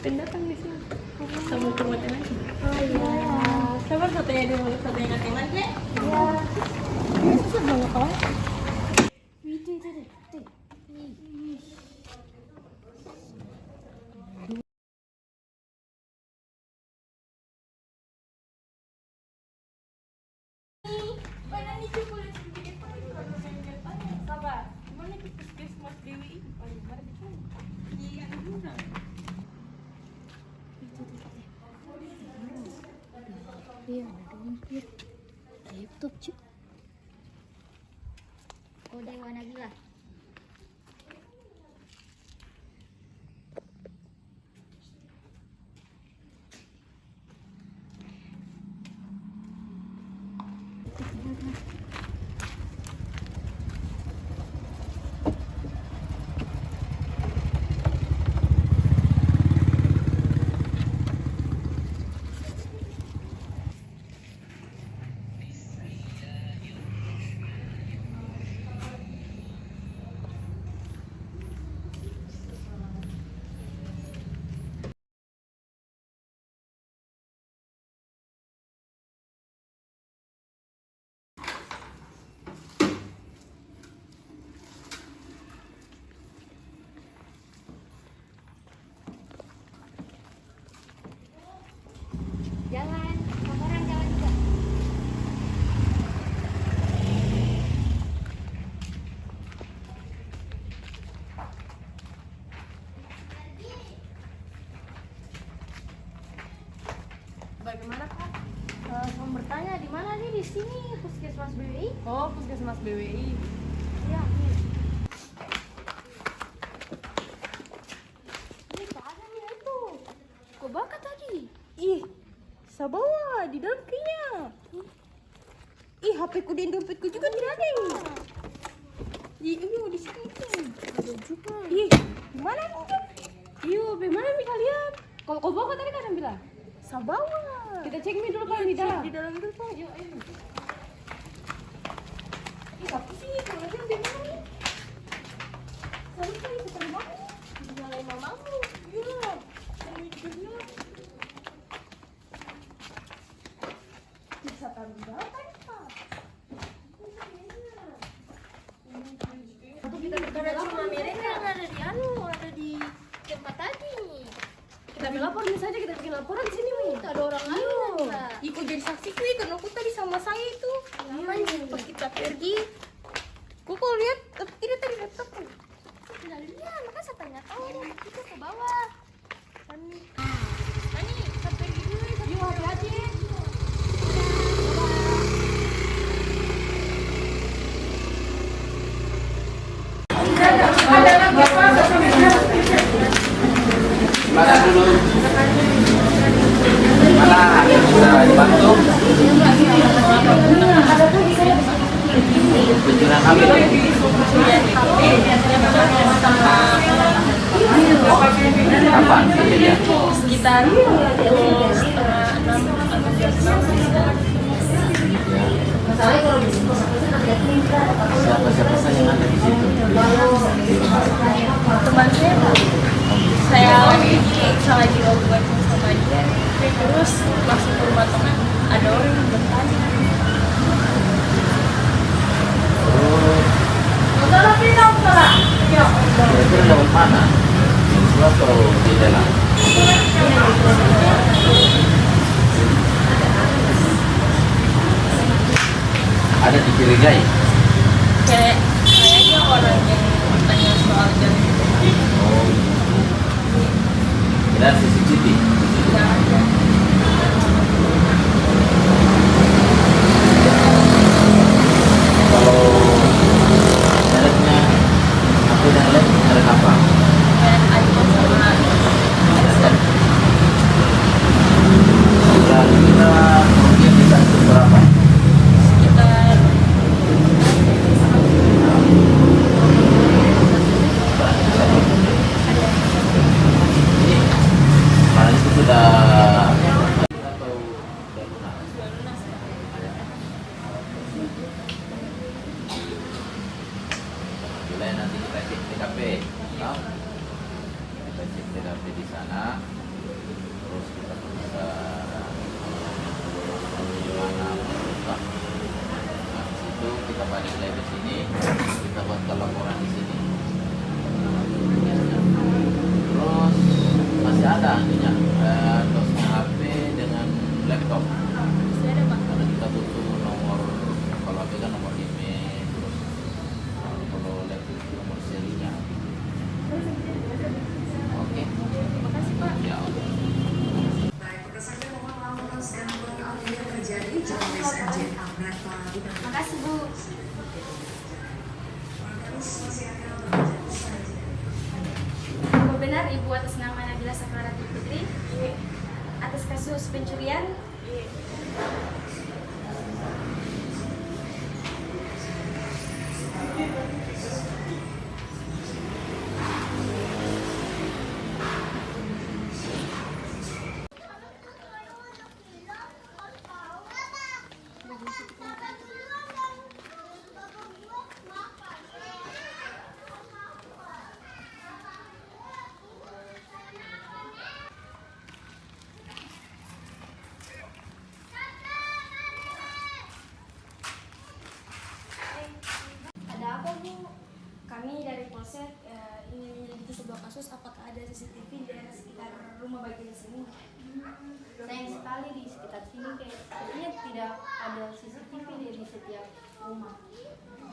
datang di sini. Sama keluar lagi. Oh iya. Sabar satunya dulu, satunya nanti lagi. Iya. Ini susah banget kawan. Widih, tuh. Iya, ada rumput. Laptop, cuy. Kode warna gila. Jalan, kameran jalan juga. Bagaimana Kak? Mau bertanya di mana nih di sini Puskesmas BWI? Oh, Puskesmas BWI. Iya, nih. Ini ada nih itu. Kok bakar tadi? Ih, sabawa di dalam kayaknya. Ih, HP ku dan dompetku juga tidak ada. Ih, ini di sini. Ada juga. Ih, gimana nih? Iyo, bagaimana bisa lihat? Kau bawa tadi kan bilang? Sabawa. Kita cek nih dulu kalau di dalam. Di dalam dulu Pak. Yuk, ayo. Ih, tapi sih kalau dia di mana nih? Kalau saya seperti mana? Nyalain mamamu. Iya. Ini juga. Bisa taruh di dalam kan, Pak? Atau kita ke dalam Cuma mereka yang ada di ada di tempat tadi. kita laporin saja, kita bikin laporan di sini nih. Tidak ada orang lain juga. Ikut jadi saksi kuy karena aku tadi sama saya itu. Iya. Pas kita pergi, kok lihat tidak tadi laptopku. Tidak lihat, maka saya tanya tahu. Kita ke bawah. Ani, saya pergi dulu. Yuk hati-hati. Mana dulu? Mana yang sudah dibantu? Penjualan HP. Kapan kejadian? Sekitar Siapa-siapa saja yang ada di situ? teman saya lagi ngobrol sama dia, terus masuk ke rumah teman, ada orang yang bertanya. Kira-kira lewat mana? Di luar atau di dalam? Ada dicurigai? Kayaknya orang yang bertanya soal jam Oh, dan CCTV. tidak ada. Kalau mereknya aku dan lain merek apa? Kayak iPhone sama Kira-kira kerugian bisa berapa? sekitar Ini barang itu sudah atau sudah lunas? Bila nanti kita cek TKP, tahu? Kita cek TKP di sana. terus kita bisa gimana pemerintah. Nah, di situ kita balik lagi ke sini, kita buat laporan di sini. Terus masih ada ininya, dosnya HP dengan laptop. Masih ada Pak. Karena kita butuh nomor, kalau HP kan nomor email, terus kalau laptop itu nomor serinya. Oke. Terima kasih Pak. Ya, oke. Baik, pekerjaan mohon maaf gangguan audio terjadi. Jangan saja abad Terima kasih Bu. Apa benar Ibu atas nama Nabila Safarati Putri atas kasus pencurian? Ada apa Bu? Kami dari Polsek ingin menyelidiki sebuah kasus. Apakah ada CCTV di daerah sekitar rumah bagian sini? Sayang sekali di sekitar sini kayaknya tidak ada CCTV di setiap rumah.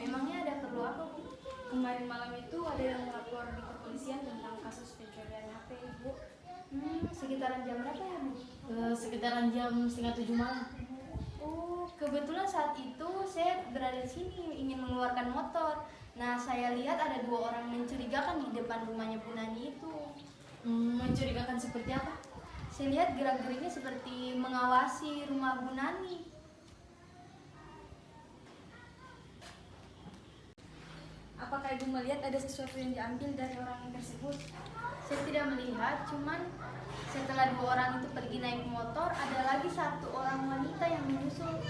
Memangnya ada perlu apa Bu? Kemarin malam itu ada yang melapor di kepolisian tentang kasus pencurian HP Ibu. Sekitaran jam berapa ya Bu? Sekitaran jam 6:30 malam. Oh, kebetulan saat itu saya berada di sini ingin mengeluarkan motor. Nah, saya lihat ada 2 orang mencurigakan di depan rumahnya Bu Nani itu. Mencurigakan seperti apa? Saya lihat gerak-geriknya seperti mengawasi rumah Bu Nani. Apakah Ibu melihat ada sesuatu yang diambil dari orang tersebut? Saya tidak melihat, cuman setelah 2 orang itu pergi naik motor, ada lagi 1 orang wanita yang menyusul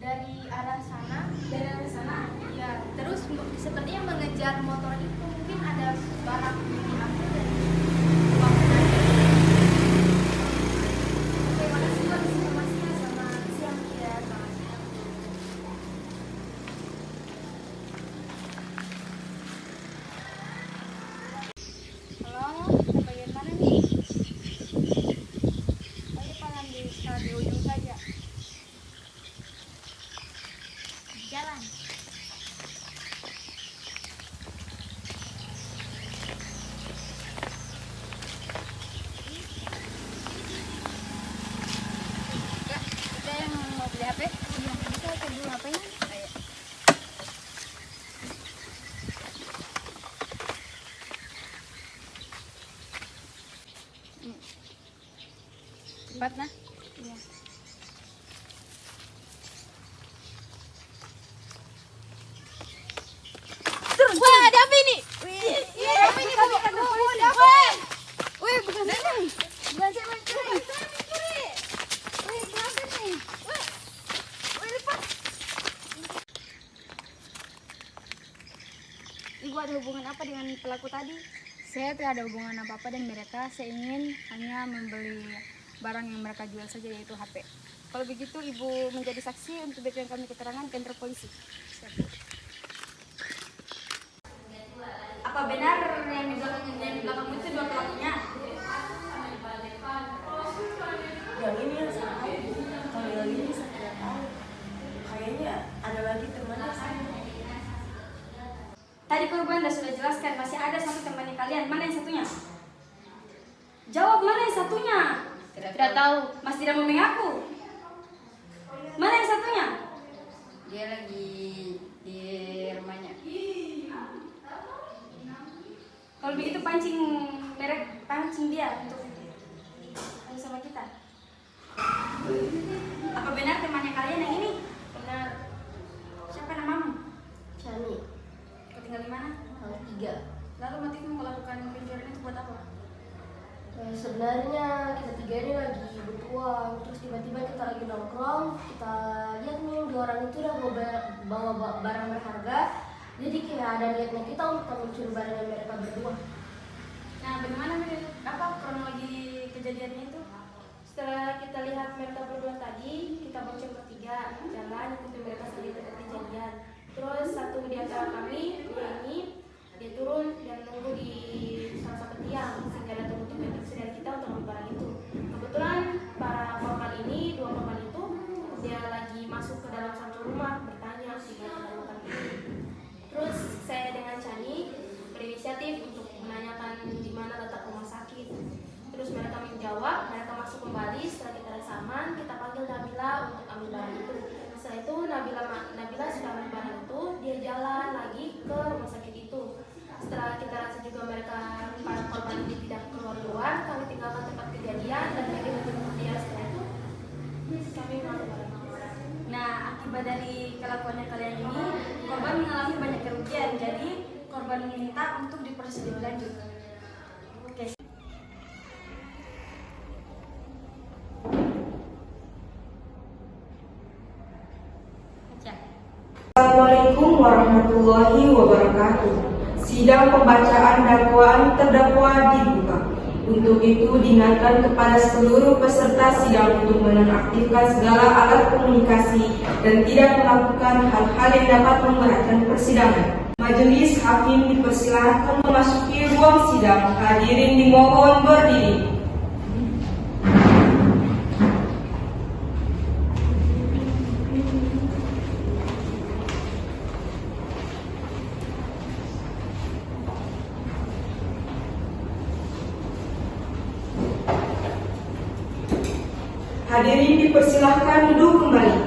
dari arah sana. Dari arah sana? Ya, terus sepertinya mengejar motor itu. Mungkin ada barang yang diambil dari rumah Bu Nani. Oke, makasih Bu atas informasinya. Selamat siang. Ya, selamat siang. Halo, kita bagian mana nih? Tadi malam di ujung saja. Jalan. Kita yang mau beli HP? Iya, bisa cek dulu HP-nya. Ayo. Cepat nah. Iya. Wah, ada apa ini? Iya, apa ini? Kami kantor polisi. Wih, bukan saya. Bukan saya mencuri. Wih, kenapa nih? Wih, lepas. Ibu ada hubungan apa dengan pelaku tadi? Saya tidak ada hubungan apa-apa dengan mereka. Saya ingin hanya membeli barang yang mereka jual saja, yaitu HP. Kalau begitu, Ibu menjadi saksi untuk berikan kami keterangan ke kantor polisi. Apa benar yang di belakang itu 2 pelakunya? Yang ini yang saya tahu, kalau yang ini saya tidak tahu. Kayaknya ada lagi temannya saya. Tadi korban sudah jelaskan, masih ada 1 temannya kalian. Mana yang satunya? Jawab, mana yang satunya? Tidak tahu. Masih tidak mau mengaku. Mana yang satunya? Dia lagi di rumahnya. Kalau begitu pancing dia untuk sama kita. Apa benar temannya kalian yang ini? Benar. Siapa namamu? Cani. Kau tinggal di mana? 3. Lalu motifmu melakukan pencurian itu buat apa? Sebenarnya kita 3 ini lagi butuh uang, terus tiba-tiba kita lagi nongkrong, kita lihat nih 2 orang itu udah bawa barang berharga, jadi kayak ada niatnya kita untuk mencuri barang mereka berdua. Nah, bagaimana apa kronologi kejadiannya itu? Setelah kita lihat mereka berdua tadi, kita bonceng bertiga jalan ikuti mereka sampai tempat kejadian. Terus satu di antara kami, dia turun dan nunggu di salah satu tiang sehingga datang untuk mendeteksi dari kita untuk ambil barang itu. Kebetulan para korban ini, dua korban itu, dia lagi masuk ke dalam satu rumah bertanya sehingga kita lakukan ini. Terus saya dengan Chani berinisiatif untuk menanyakan di mana letak rumah sakit. Terus mereka menjawab, mereka masuk kembali. Setelah kita rasa aman, kita panggil Nabila untuk ambil barang itu. Setelah itu Nabila sudah ambil barang itu, dia jalan lagi ke rumah sakit itu. Setelah kita rasa juga mereka para korban ini tidak keluar, kami tinggalkan tempat kejadian dan kami menjemput dia. Setelah itu kami mengambil barang. Nah, akibat dari kelakuannya kalian ini, korban mengalami banyak kerugian. Jadi, korban meminta untuk diproses lebih lanjut. Oke. Assalamualaikum warahmatullahi wabarakatuh. Sidang pembacaan dakwaan terdakwa dibuka. Untuk itu diingatkan kepada seluruh peserta sidang untuk menonaktifkan segala alat komunikasi dan tidak melakukan hal-hal yang dapat memberatkan persidangan. Majelis hakim dipersilahkan memasuki ruang sidang. Hadirin dimohon berdiri. Hadirin dipersilahkan duduk kembali.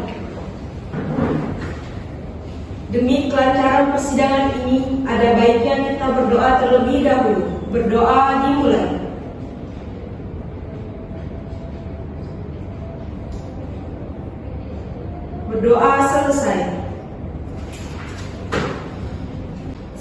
Demi kelancaran persidangan ini, ada baiknya kita berdoa terlebih dahulu. Berdoa dimulai. Berdoa selesai.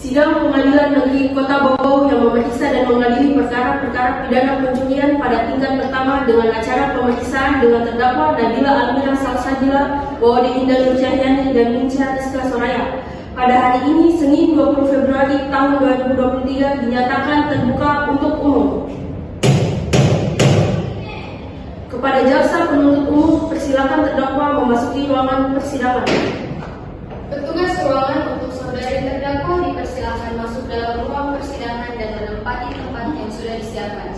Sidang Pengadilan Negeri Kota Bau yang memeriksa dan mengadili perkara-perkara pidana pencurian pada tingkat pertama dengan acara pemeriksaan dengan terdakwa Nabila Almira Salsabila, Wawade Indah Nur Cahyani dan Minca Rizka Soraya. Pada hari ini, Senin 20 Februari tahun 2023 dinyatakan terbuka untuk umum. Kepada jaksa penuntut umum, persilakan terdakwa memasuki ruangan persidangan. Petugas ruangan untuk saudari terdakwa dipersilakan masuk dalam ruang persidangan dan menempati tempat yang sudah disiapkan.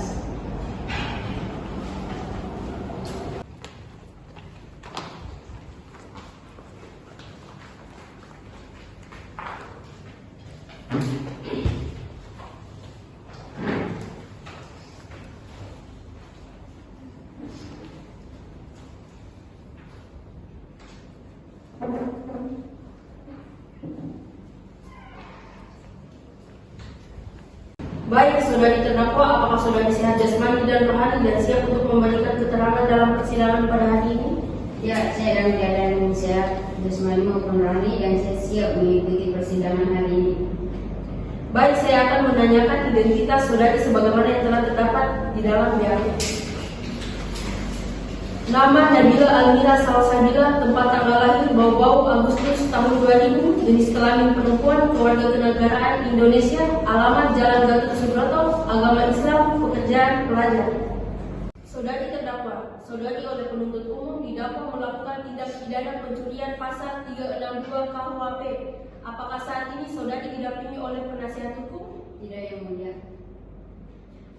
Baik, saudari terdakwa, apakah saudari sehat jasmani dan rohani dan siap untuk memberikan keterangan dalam persidangan pada hari ini? Ya, saya dalam keadaan sehat jasmani maupun rohani dan saya siap mengikuti persidangan hari ini. Baik, saya akan menanyakan identitas saudari sebagaimana yang telah terdapat di dalam BAP. Nama Nabila Almira Salsabila, tempat tanggal lahir Bau Agustus tahun 2000, jenis kelamin perempuan, keluarga kenegaraan Indonesia, alamat Jalan Gatot Subroto, agama Islam, pekerjaan pelajar. Saudari terdakwa, saudari oleh penuntut umum didakwa melakukan tindak pidana pencurian pasal 362 KUHP. Apakah saat ini saudari didampingi oleh penasihat hukum? Tidak, yang mulia.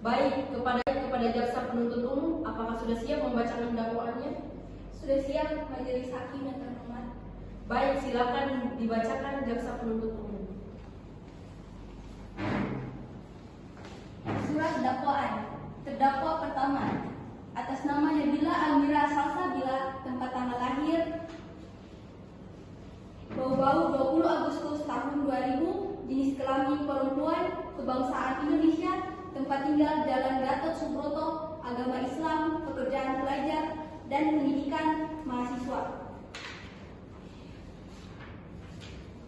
Baik, kepada jaksa penuntut umum, apakah sudah siap membacakan dakwaannya? Sudah siap, majelis hakim yang terhormat. Baik, silakan dibacakan jaksa penuntut umum. Surat dakwaan. Terdakwa pertama, atas nama Nabila Almira Salsabila, tempat tanggal lahir Bau 20 Agustus tahun 2000, jenis kelamin perempuan, kebangsaan Indonesia, tempat tinggal Jalan Gatot Subroto, agama Islam, pekerjaan pelajar, dan pendidikan mahasiswa.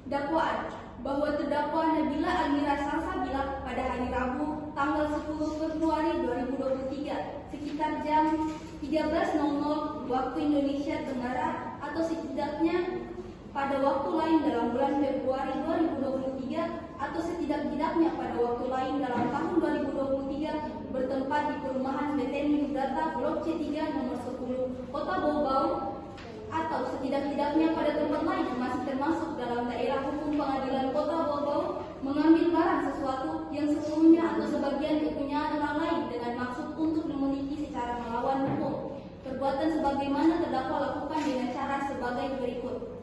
Dakwaan bahwa terdakwa Nabila Almira Salsabila pada hari Rabu tanggal 10 Februari 2023 sekitar jam 13.00 waktu Indonesia Tenggara atau setidaknya pada waktu lain dalam bulan Februari 2023 atau setidak-tidaknya pada waktu lain dalam tahun 2023 bertempat di perumahan Beteni Brata Blok C3 nomor 10 Kota Bau-Bau atau setidak-tidaknya pada tempat lain yang masih termasuk dalam daerah hukum pengadilan Kota Bau-Bau mengambil barang sesuatu yang sepenuhnya atau sebagian kepunyaan orang lain dengan maksud untuk dimiliki secara melawan hukum. Perbuatan sebagaimana terdakwa lakukan dengan cara sebagai berikut.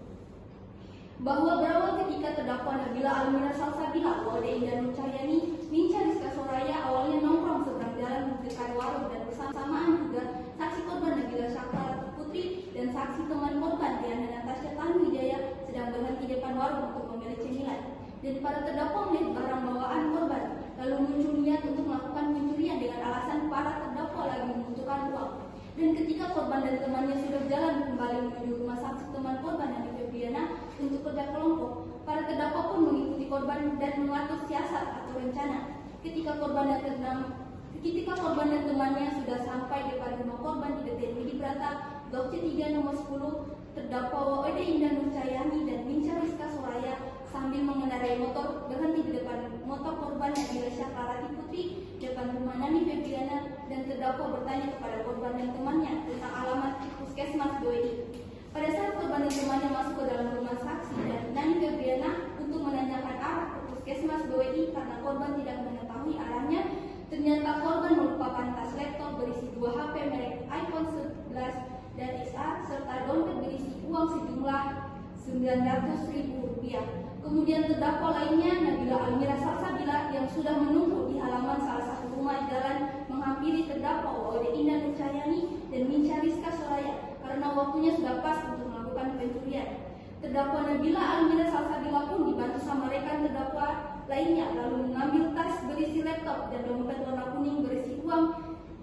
Bahwa berawal ketika terdakwa Nabila Almira Salsabila, Wade Indah Nur Cahyani, Minca Rizka Soraya awalnya nongkrong seberang jalan di dekat warung dan bersamaan juga saksi korban Nabila Syaklar Putri dan saksi teman korban Diana Natasha Tanuwijaya sedang berhenti depan warung untuk membeli cemilan. Dan para terdakwa melihat barang bawaan korban, lalu muncul niat untuk melakukan pencurian dengan alasan para terdakwa lagi membutuhkan uang. Dan ketika korban dan temannya sudah jalan kembali menuju rumah saksi teman korban Nani Febriana untuk kerja kelompok, para terdakwa pun mengikuti korban dan mengatur siasat atau rencana. Ketika korban dan temannya sudah sampai depan rumah korban di Beteni Widi Brata, Blok C3 nomor 10, terdakwa Wade Indah Nur Cahyani dan Minca Rizka Soraya sambil mengendarai motor berhenti di depan motor korban Nabila Syaklarati Putri depan rumah Nani Febriana, dan terdakwa bertanya kepada korban dan temannya tentang alamat Puskesmas BWI. Pada saat korban dan temannya masuk ke dalam rumah saksi dan Nani Febriana untuk menanyakan arah ke Puskesmas BWI karena korban tidak mengetahui arahnya, ternyata korban melupakan tas laptop berisi 2 HP merek iPhone 11 dan XR serta dompet berisi uang sejumlah Rp900.000. Kemudian terdakwa lainnya Nabila Almira Salsabila yang sudah menunggu di halaman salah satu rumah jalan menghampiri terdakwa Wade Indah Nur Cahyani dan Minca Rizka Soraya karena waktunya sudah pas untuk melakukan pencurian. Terdakwa Nabila Almira Salsabila pun dibantu sama rekan terdakwa lainnya lalu mengambil tas berisi laptop dan dompet warna kuning berisi uang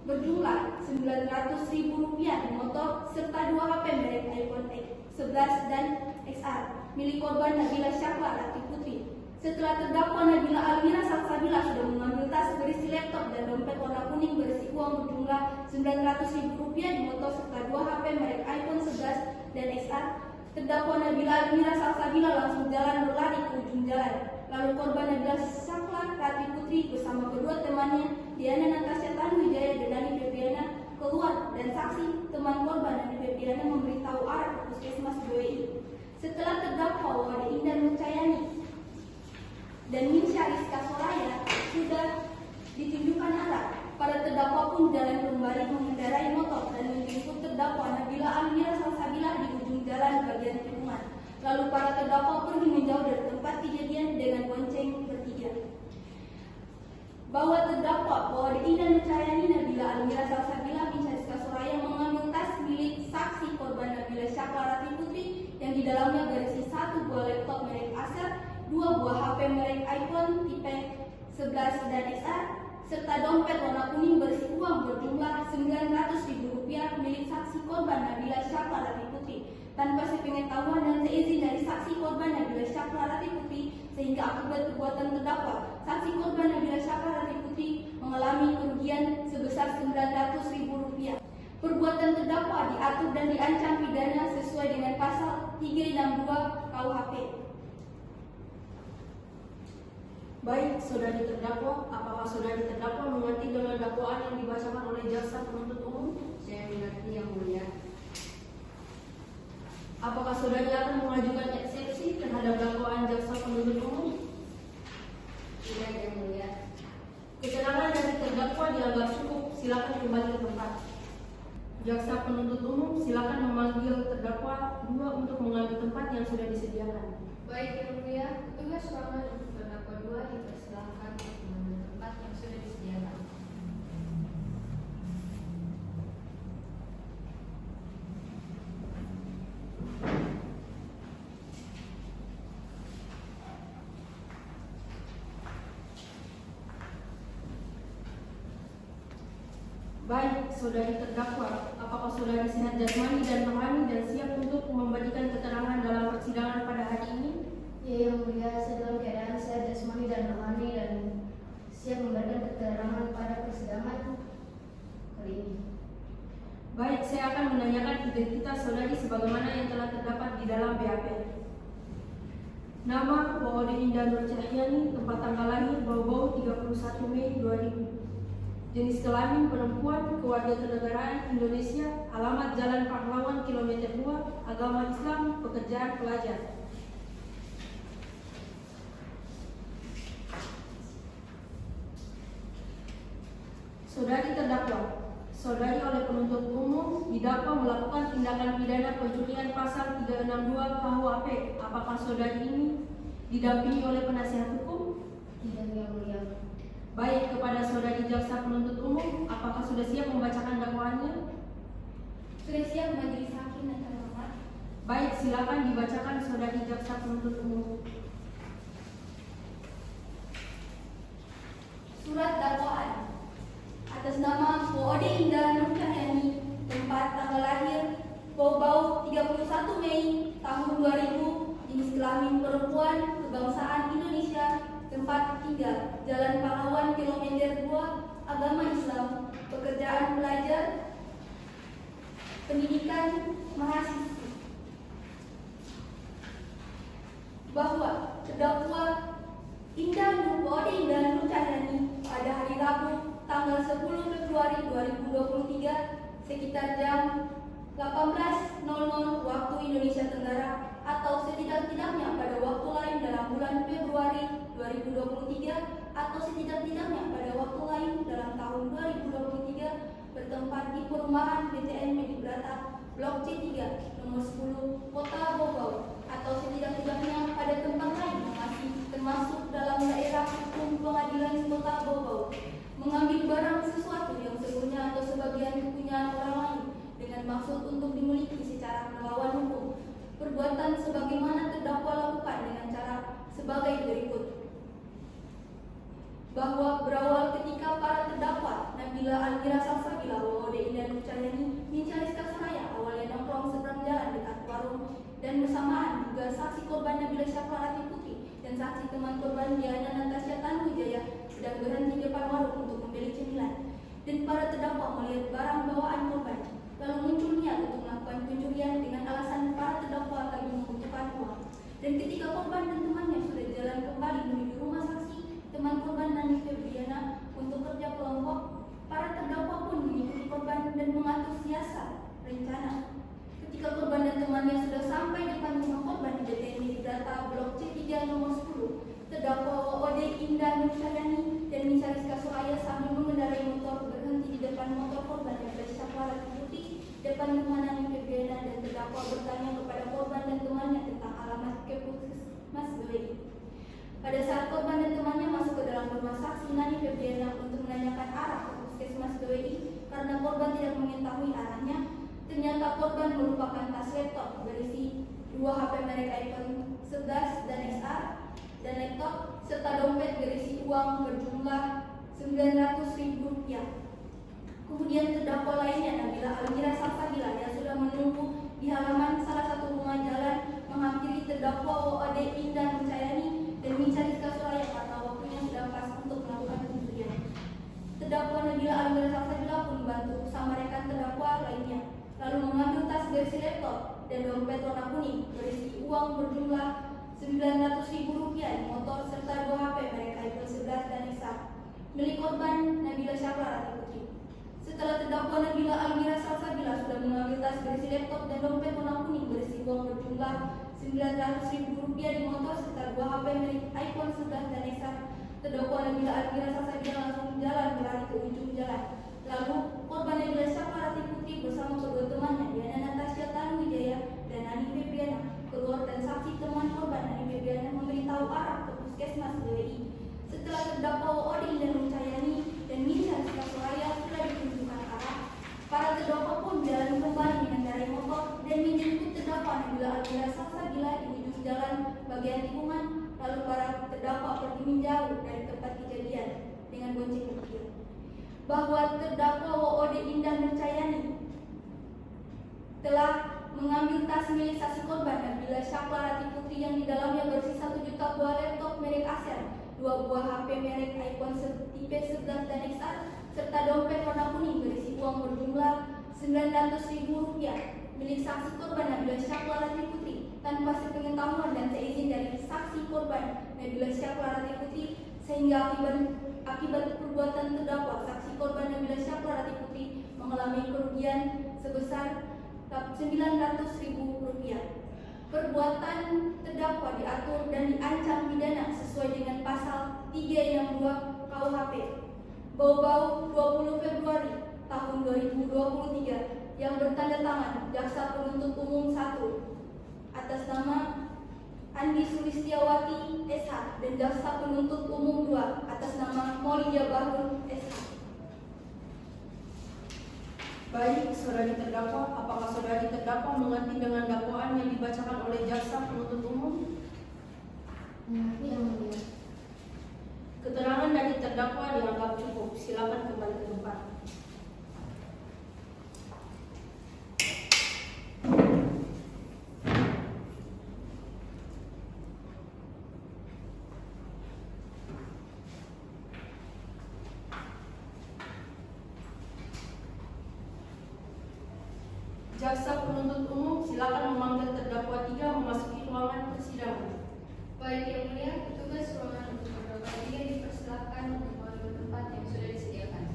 berjumlah Rp900.000 di motor serta 2 HP merek iPhone 11 dan XR milik korban Nabila Syaklarati Putri. Setelah terdakwa Nabila Almira Salsabila sudah mengambil tas berisi laptop dan dompet warna kuning berisi uang berjumlah Rp900.000 di motor serta 2 HP merek iPhone 11 dan XR, terdakwa Nabila Almira Salsabila langsung jalan berlari ke ujung jalan. Lalu korban Nabila Syaklarati Putri bersama kedua temannya Diana Natasha Tanuwijaya dan Nani Febriana keluar dan saksi teman korban Nani Febriana memberitahu arah ke Puskesmas BWI. Setelah terdakwa Wade Indah Nur Cahyani dan Minca Rizka Soraya sudah ditunjukkan arah, para terdakwa pun jalan kembali mengendarai motor dan menjemput terdakwa Nabila Almira Salsabila di ujung jalan bagian tikungan. Lalu para terdakwa pergi menjauh dari tempat kejadian dengan bonceng bertiga. Bahwa terdakwa Wade Indah Nur Cahyani, Nabila Almira Salsabila, Minca Rizka Soraya mengambil tas milik saksi korban Nabila Syaklarati Putri yang di dalamnya berisi 1 buah laptop merek Acer, 2 buah HP merek iPhone tipe 11 dan XR, serta dompet warna kuning berisi uang berjumlah Rp900.000 milik saksi korban Nabila Syaklarati Putri tanpa sepengetahuan dan seizin dari saksi korban Nabila Syaklarati Putri, sehingga akibat perbuatan terdakwa saksi korban Nabila Syaklarati Putri mengalami kerugian sebesar Rp900.000. Perbuatan terdakwa diatur dan diancam pidana sesuai dengan pasal 362 KUHP. Baik, saudari terdakwa, apakah saudari terdakwa mengerti dengan dakwaan yang dibacakan oleh jaksa penuntut umum? Saya mengerti yang mulia. Apakah saudari akan mengajukan eksepsi terhadap dakwaan jaksa penuntut umum? Tidak yang mulia. Keterangan dari terdakwa dianggap cukup. Silakan kembali ke tempat. Jaksa penuntut umum silakan memanggil terdakwa 2 untuk mengambil tempat yang sudah disediakan. Baik yang mulia, petugas ruangan untuk terdakwa 2 dipersilakan untuk mengambil tempat yang sudah disediakan. Baik, saudari terdakwa, apakah saudari sehat jasmani dan rohani dan siap untuk memberikan keterangan dalam persidangan pada hari ini? Ya yang mulia, saya dalam keadaan sehat jasmani dan rohani dan siap memberikan keterangan pada persidangan kali ini. Baik, saya akan menanyakan identitas saudari sebagaimana yang telah terdapat di dalam BAP. Nama Wade Indah Nur Cahyani, tempat tanggal lahir Bau-Bau 31 Mei 2000. jenis kelamin perempuan, kewarganegaraan Indonesia, alamat Jalan Pahlawan kilometer 2, agama Islam, pekerjaan pelajar. Saudari terdakwa, saudari oleh penuntut umum didakwa melakukan tindakan pidana pencurian pasal 362 KUHP. Apakah saudari ini didampingi oleh penasihat hukum? Tidak, Yang Mulia. Baik, kepada saudari jaksa penuntut umum, apakah sudah siap membacakan dakwaannya? Sudah siap majelis hakim dan terhormat. Baik, silakan dibacakan saudari jaksa penuntut umum. Surat dakwaan atas nama Ode Indah Nur Cahyani, tempat tanggal lahir Bau 31 Mei tahun 2000, jenis kelamin perempuan, kebangsaan Indonesia, tempat tinggal Jalan Pahlawan kilometer 2, agama Islam, pekerjaan pelajar, pendidikan mahasiswa. Bahwa terdakwa Indah Nur Cahyani pada hari Rabu tanggal 10 Februari 2023 sekitar jam 18.00 waktu Indonesia Tenggara atau setidak-tidaknya pada waktu lain dalam bulan Februari 2023 atau setidak-tidaknya pada waktu lain dalam tahun 2023 bertempat di perumahan BTN Medibrata Blok C3 nomor 10 Kota Bogor atau setidak-tidaknya pada tempat lain yang masih termasuk dalam daerah hukum pengadilan Kota Bogor, mengambil barang sesuatu yang seluruhnya atau sebagian kepunyaan orang lain dengan maksud untuk dimiliki secara melawan hukum. Perbuatan sebagaimana terdakwa lakukan dengan cara sebagai berikut. Bahwa berawal ketika para terdakwa Nabila Almira Salsabila, Ode Indah Nur Cahyani, Mincalis Kasuraya awalnya nongkrong seberang jalan dekat warung dan bersamaan juga saksi korban Nabila Syafarati Putri dan saksi teman korban Diana Natasha Tanuwijaya sedang berhenti di depan warung untuk membeli cemilan, dan para terdakwa melihat barang bawaan korban lalu muncul niat untuk melakukan pencurian dengan alasan para terdakwa lagi membutuhkan uang. Dan ketika korban dan temannya sudah jalan kembali menuju rumah saksi teman korban Nani Febriana untuk kerja kelompok, para terdakwa pun mengikuti korban dan mengatur siasat rencana. Ketika korban dan temannya sudah sampai depan rumah korban di BTN Data Blok C3 nomor 10, terdakwa Ode Indah Nur Cahyani dan Mincalis Kasuraya sambil mengendarai motor berhenti di depan motor korban yang bersyafarat putih depan rumah Nani Febriana, dan terdakwa bertanya kepada korban dan temannya tentang alamat Puskesmas BWI. Pada saat korban dan temannya masuk ke dalam rumah saksi Nani Febriana untuk menanyakan arah ke Puskesmas BWI karena korban tidak mengetahui arahnya, ternyata korban merupakan tas laptop berisi 2 HP merek iPhone 11 dan XR dan laptop serta dompet berisi uang berjumlah Rp900.000. Kemudian terdakwa lainnya Nabila Almira Salsabila yang sudah menunggu di halaman salah satu rumah jalan menghampiri terdakwa Ode Indah Nur Cahyani dan Mincalis Kasuraya karena waktunya sudah pas untuk melakukan pencurian. Terdakwa Nabila Almira Salsabila pun membantu bersama rekan terdakwa lainnya, lalu mengambil tas berisi laptop dan dompet warna kuning berisi uang berjumlah Rp900.000 di motor serta 2 HP merek iPhone 11 dan XR milik korban Nabila Syafarati Putri. Setelah terdakwa Nabila Almira Salsabila sudah mengambil tas berisi laptop dan dompet warna kuning berisi uang berjumlah Rp900.000 di motor serta 2 HP milik iPhone 11 dan XR, terdakwa Nabila Almira Salsabila langsung jalan berlari ke ujung jalan. Lalu korban Nabila Syafarati Putri bersama kedua temannya Diana Natasha Tanuwijaya dan Nani Febriana keluar, dan saksi teman korban Nani Febriana memberitahu arah ke Puskesmas BWI. Setelah terdakwa Ode Indah Nur Cahyani dan Mincalis Kasuraya sudah ditunjukkan arah, para terdakwa pun jalan kembali mengendarai motor dan menjemput terdakwa Nabila Almira Salsabila di ujung jalan bagian tikungan. Lalu para terdakwa pergi menjauh dari tempat kejadian dengan bonceng kecil. Bahwa terdakwa Ode Indah Nur Cahyani telah mengambil tas milik saksi korban Nabila Syafarati Putri yang di dalamnya bersih 1 juta buah laptop merek Acer, 2 buah HP merek iPhone tipe 11 dan XR, serta dompet warna kuning berisi uang berjumlah Rp900.000 milik saksi korban Nabila Syafarati Putri tanpa sepengetahuan dan seizin dari saksi korban Nabila Syafarati Putri, sehingga akibat perbuatan terdakwa saksi korban Nabila Syaklarati Putri mengalami kerugian sebesar Rp900.000. Perbuatan terdakwa diatur dan diancam pidana sesuai dengan pasal 362 KUHP. Bau-bau 20 Februari tahun 2023 yang bertanda tangan Jaksa Penuntut Umum 1 atas nama Andi Sulistiawati SH dan Jaksa Penuntut Umum 2 atas nama Maulidia Bahrul SH. Baik, saudari terdakwa, apakah saudari terdakwa mengerti dengan dakwaan yang dibacakan oleh Jaksa Penuntut Umum? Mengerti yang mulia. Keterangan dari terdakwa dianggap cukup. Silakan kembali ke tempat. Jaksa Penuntut Umum silakan memanggil terdakwa 3 memasuki ruangan persidangan. Baik yang mulia, petugas ruangan untuk terdakwa 3 dipersilakan untuk menuju tempat yang sudah disediakan.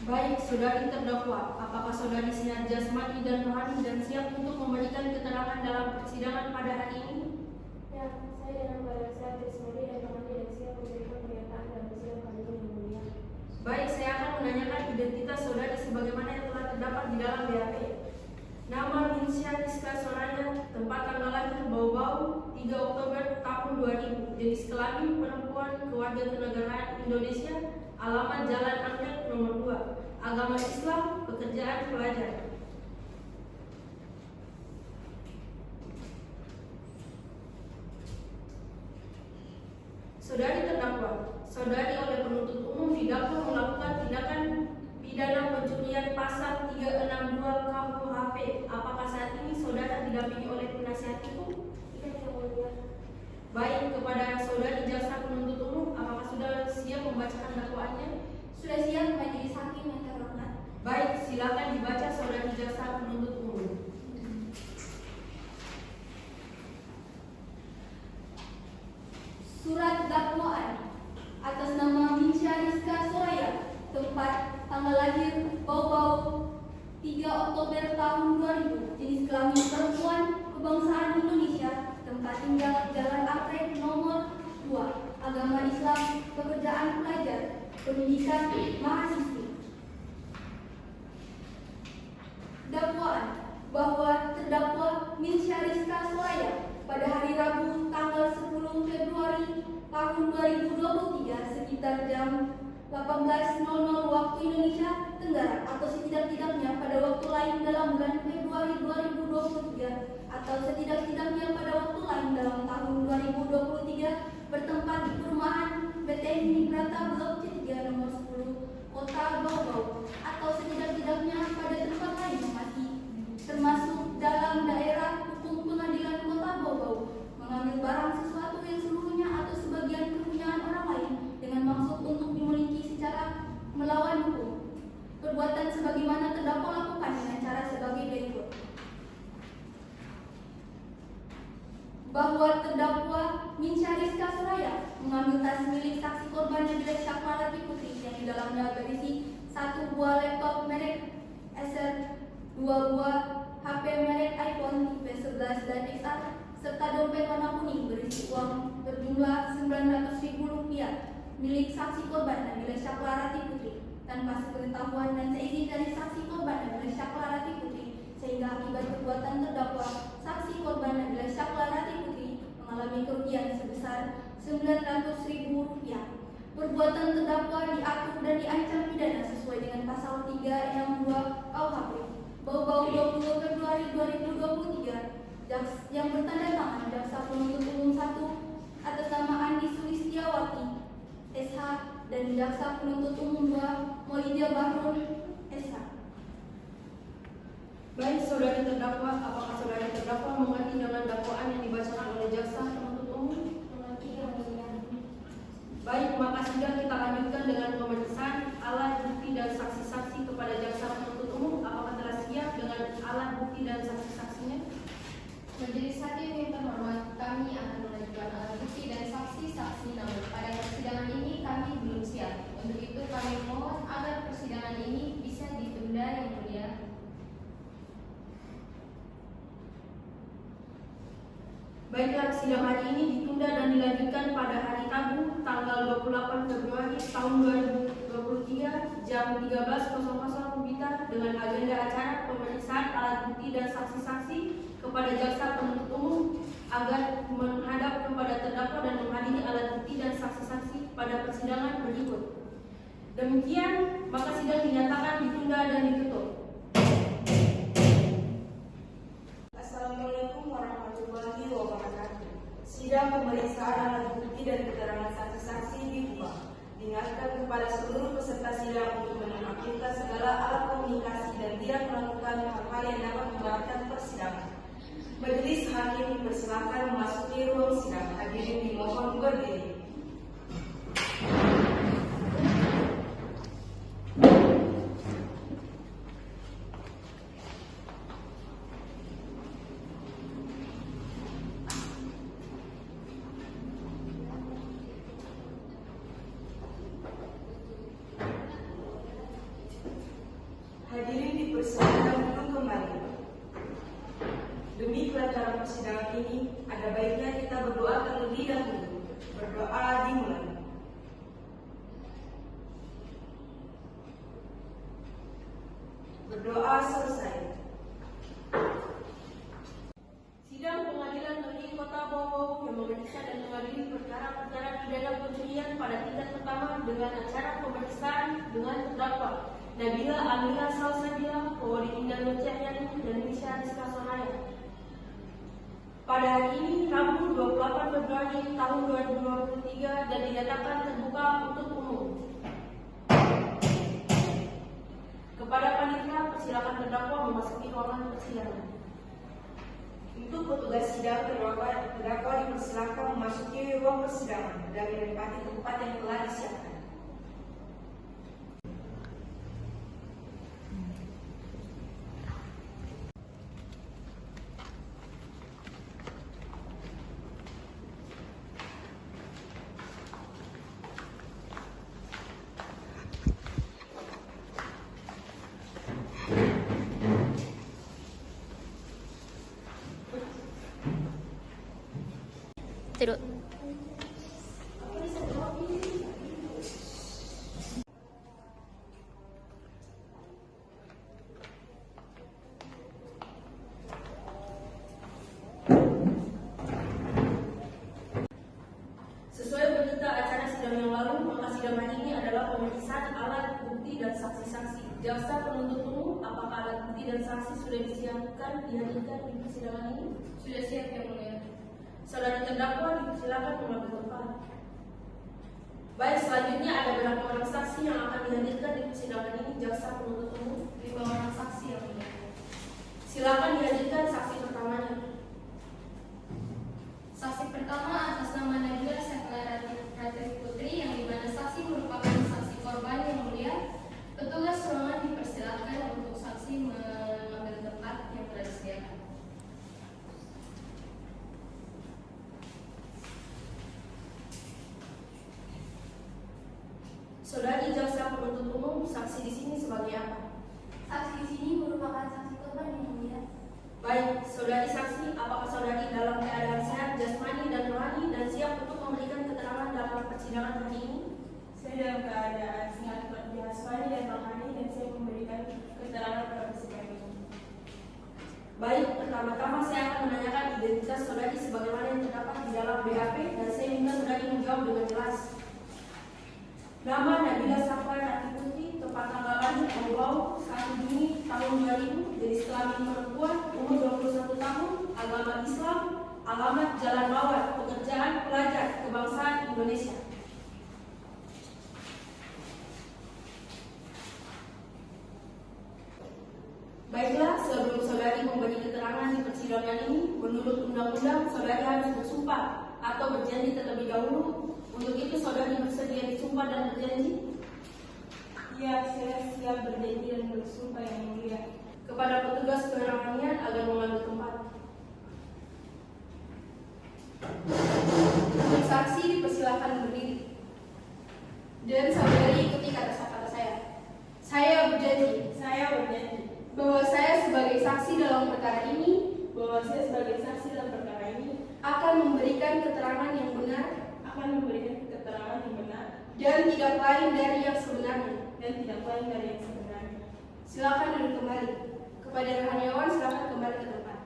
Baik, saudari terdakwa, apakah saudari sihat jasmani dan rohani dan siap untuk memberikan keterangan dalam persidangan pada hari ini? Ya, saya dalam keadaan sehat jasmani dan rohani dan siap memberikan pernyataan dalam persidangan kali ini yang mulia. Baik, saya akan menanyakan identitas saudari sebagaimana yang telah terdapat di dalam BAP. Nama Minsya Rizka Soraya, tempat tanggal lahir Bau-Bau 3 Oktober tahun 2000, jenis kelamin perempuan, kewarganegaraan Indonesia, alamat Jalan Anggrek nomor 2, agama Islam, pekerjaan pelajar. Saudari terdakwa, saudari oleh penuntut umum didakwa melakukan tindakan pidana pencurian pasal 362 KUHP. Apakah saat ini saudara didampingi oleh penasihat hukum? Iya, yang mulia. Baik, kepada saudari jaksa penuntut umum, apakah sudah siap membacakan dakwaannya? Sudah siap majelis hakim yang terhormat. Baik, silakan dibaca saudari jaksa penuntut umum. Surat dakwaan atas nama Minsya Rizka Soraya, tempat tanggal lahir Bau-Bau 3 Oktober tahun 2000, jenis kelamin perempuan, kebangsaan Indonesia, tempat tinggal Jalan Anggrek nomor 2, agama Islam, pekerjaan pelajar, pendidikan mahasiswi. Dakwaan bahwa terdakwa Minsya Rizka Soraya pada hari Rabu tanggal 10 Februari tahun 2023 sekitar jam 18.00 waktu Indonesia Tenggara atau setidak-tidaknya pada waktu lain dalam bulan Februari 2023 atau setidak-tidaknya pada waktu lain dalam tahun 2023 bertempat di perumahan BTN Brata Blok C3 nomor 10 Kota Bau-Bau atau setidak-tidaknya pada tempat lain masih termasuk dalam daerah hukum pengadilan Kota Bau-Bau mengambil barang sesuatu yang seluruhnya atau sebagian kepunyaan orang lain dengan maksud untuk dimiliki secara melawan hukum. Perbuatan sebagaimana terdakwa lakukan dengan cara sebagai berikut. Bahwa terdakwa Minsya Rizka Soraya mengambil tas milik saksi korban Nabila Syaklarati Putri yang di dalamnya berisi 1 buah laptop merek Acer, 2 buah HP merek iPhone tipe 11 dan XR, serta dompet warna kuning berisi uang berjumlah Rp900.000 milik saksi korban Nabila Syaklarati Putri tanpa sepengetahuan dan seizin dari saksi korban Nabila Syaklarati Putri, sehingga akibat perbuatan terdakwa saksi korban Nabila Syaklarati Putri mengalami kerugian sebesar Rp900.000. Perbuatan terdakwa diatur dan diancam pidana sesuai dengan pasal 362 KUHP. Bau-Bau 20 Februari 2023 yang bertanda tangan Jaksa Penuntut Umum 1 atas nama Andi Sulistiawati SH dan Jaksa Penuntut Umum 2 Maulidia Bahrul SH. Baik, saudari terdakwa, apakah saudari terdakwa mengerti dengan dakwaan yang dibacakan oleh jaksa penuntut umum? Mengerti yang mulia. Baik, maka sudah kita lanjutkan dengan pemeriksaan alat bukti dan saksi-saksi kepada jaksa penuntut umum. Apakah telah siap dengan bukti dan saksi-saksinya. Majelis Hakim yang terhormat, kami akan mengajukan alat bukti dan saksi-saksi, namun pada persidangan ini kami belum siap. Untuk itu kami mohon agar persidangan ini bisa ditunda, Yang Mulia. Baiklah, sidang hari ini ditunda dan dilanjutkan pada hari Rabu tanggal 28 Februari tahun 2023 jam 13.00 WITA dengan agenda acara pemeriksaan alat bukti dan saksi-saksi kepada jaksa penuntut umum agar menghadap kepada terdakwa dan menghadiri alat bukti dan saksi-saksi pada persidangan berikut. Demikian, maka sidang dinyatakan ditunda dan ditutup. Assalamualaikum warahmatullahi wabarakatuh. Sidang pemeriksaan alat bukti dan keterangan saksi-saksi dibuka. Diingatkan kepada seluruh peserta sidang untuk menonaktifkan segala alat komunikasi dan tidak melakukan hal-hal yang dapat membahayakan persidangan. Majelis Hakim dipersilakan memasuki ruang sidang. Hadirin dimohon berdiri. Hadirin dipersilakan duduk kembali. Demi kelancaran persidangan ini, ada baiknya kita berdoa terlebih dahulu. Berdoa dimulai. Berdoa selesai. Sidang Pengadilan Negeri Kota Bau yang memeriksa dan mengadili perkara-perkara pidana pencurian pada tingkat pertama dengan acara pemeriksaan dengan terdakwa Nabila Amira Salsabila, Pawadi Indah Nur Cahyani, dan Nisha Rizka Sonaya. Pada hari ini, Rabu 28 Februari tahun 2023 dan dinyatakan terbuka untuk umum. Kepada panitia, persilakan terdakwa memasuki ruangan persidangan. Untuk petugas sidang, terdakwa dipersilakan memasuki ruang persidangan dan menempati tempat yang telah disiapkan. Tidur. Sesuai berita acara sidang yang lalu, maka sidang hari ini adalah pemeriksaan alat bukti dan saksi-saksi. Jaksa penuntut umum, apakah alat bukti dan saksi sudah disiapkan dihadirkan di persidangan ini? Sudah siap, Yang Mulia. Saudara terdakwa dipersilakan mengambil tempat. Baik, selanjutnya ada berapa orang saksi yang akan dihadirkan di persidangan ini? Jaksa penuntut umum, 5 orang saksi yang mulia. Silakan dihadirkan saksi pertamanya. Saksi pertama atas nama Nabila Rati Putri, yang dimana saksi merupakan saksi korban, Yang Mulia. Petugas ruangan dipersilakan untuk saksi mengambil tempat yang telah disediakan. Saudari jaksa penuntut umum, saksi di sini sebagai apa? Saksi di sini merupakan saksi korban, Yang Mulia. Baik, saudari saksi, apakah saudari dalam keadaan sehat jasmani dan rohani dan siap untuk memberikan keterangan dalam persidangan hari ini? Saya dalam keadaan sehat jasmani dan rohani dan saya memberikan keterangan pada persidangan ini. Baik, pertama-tama saya akan menanyakan identitas saudari sebagaimana yang terdapat di dalam BAP dan saya minta saudari menjawab dengan jelas. Nama Nabila Rati Putri, tempat tanggal lahir Bau 1 Juni tahun 2000, jenis kelamin perempuan, umur 21 tahun, agama Islam, alamat Jalan Mawar, pekerjaan pelajar, kebangsaan Indonesia. Baiklah, sebelum saudari memberi keterangan di persidangan ini, menurut undang-undang saudari harus bersumpah atau berjanji terlebih dahulu. Untuk itu saudari bersedia disumpah dan berjanji? Ya, saya siap berjanji dan bersumpah, Yang Mulia. kepada petugas keberanian agar mengambil tempat. Untuk saksi dipersilakan berdiri. Dan saudari ikuti kata-kata saya. Saya berjanji bahwa saya sebagai saksi dalam perkara ini akan memberikan keterangan yang benar dan tidak lain dari yang sebenarnya. Silakan duduk kembali. Kepada rohaniawan silakan kembali ke tempat.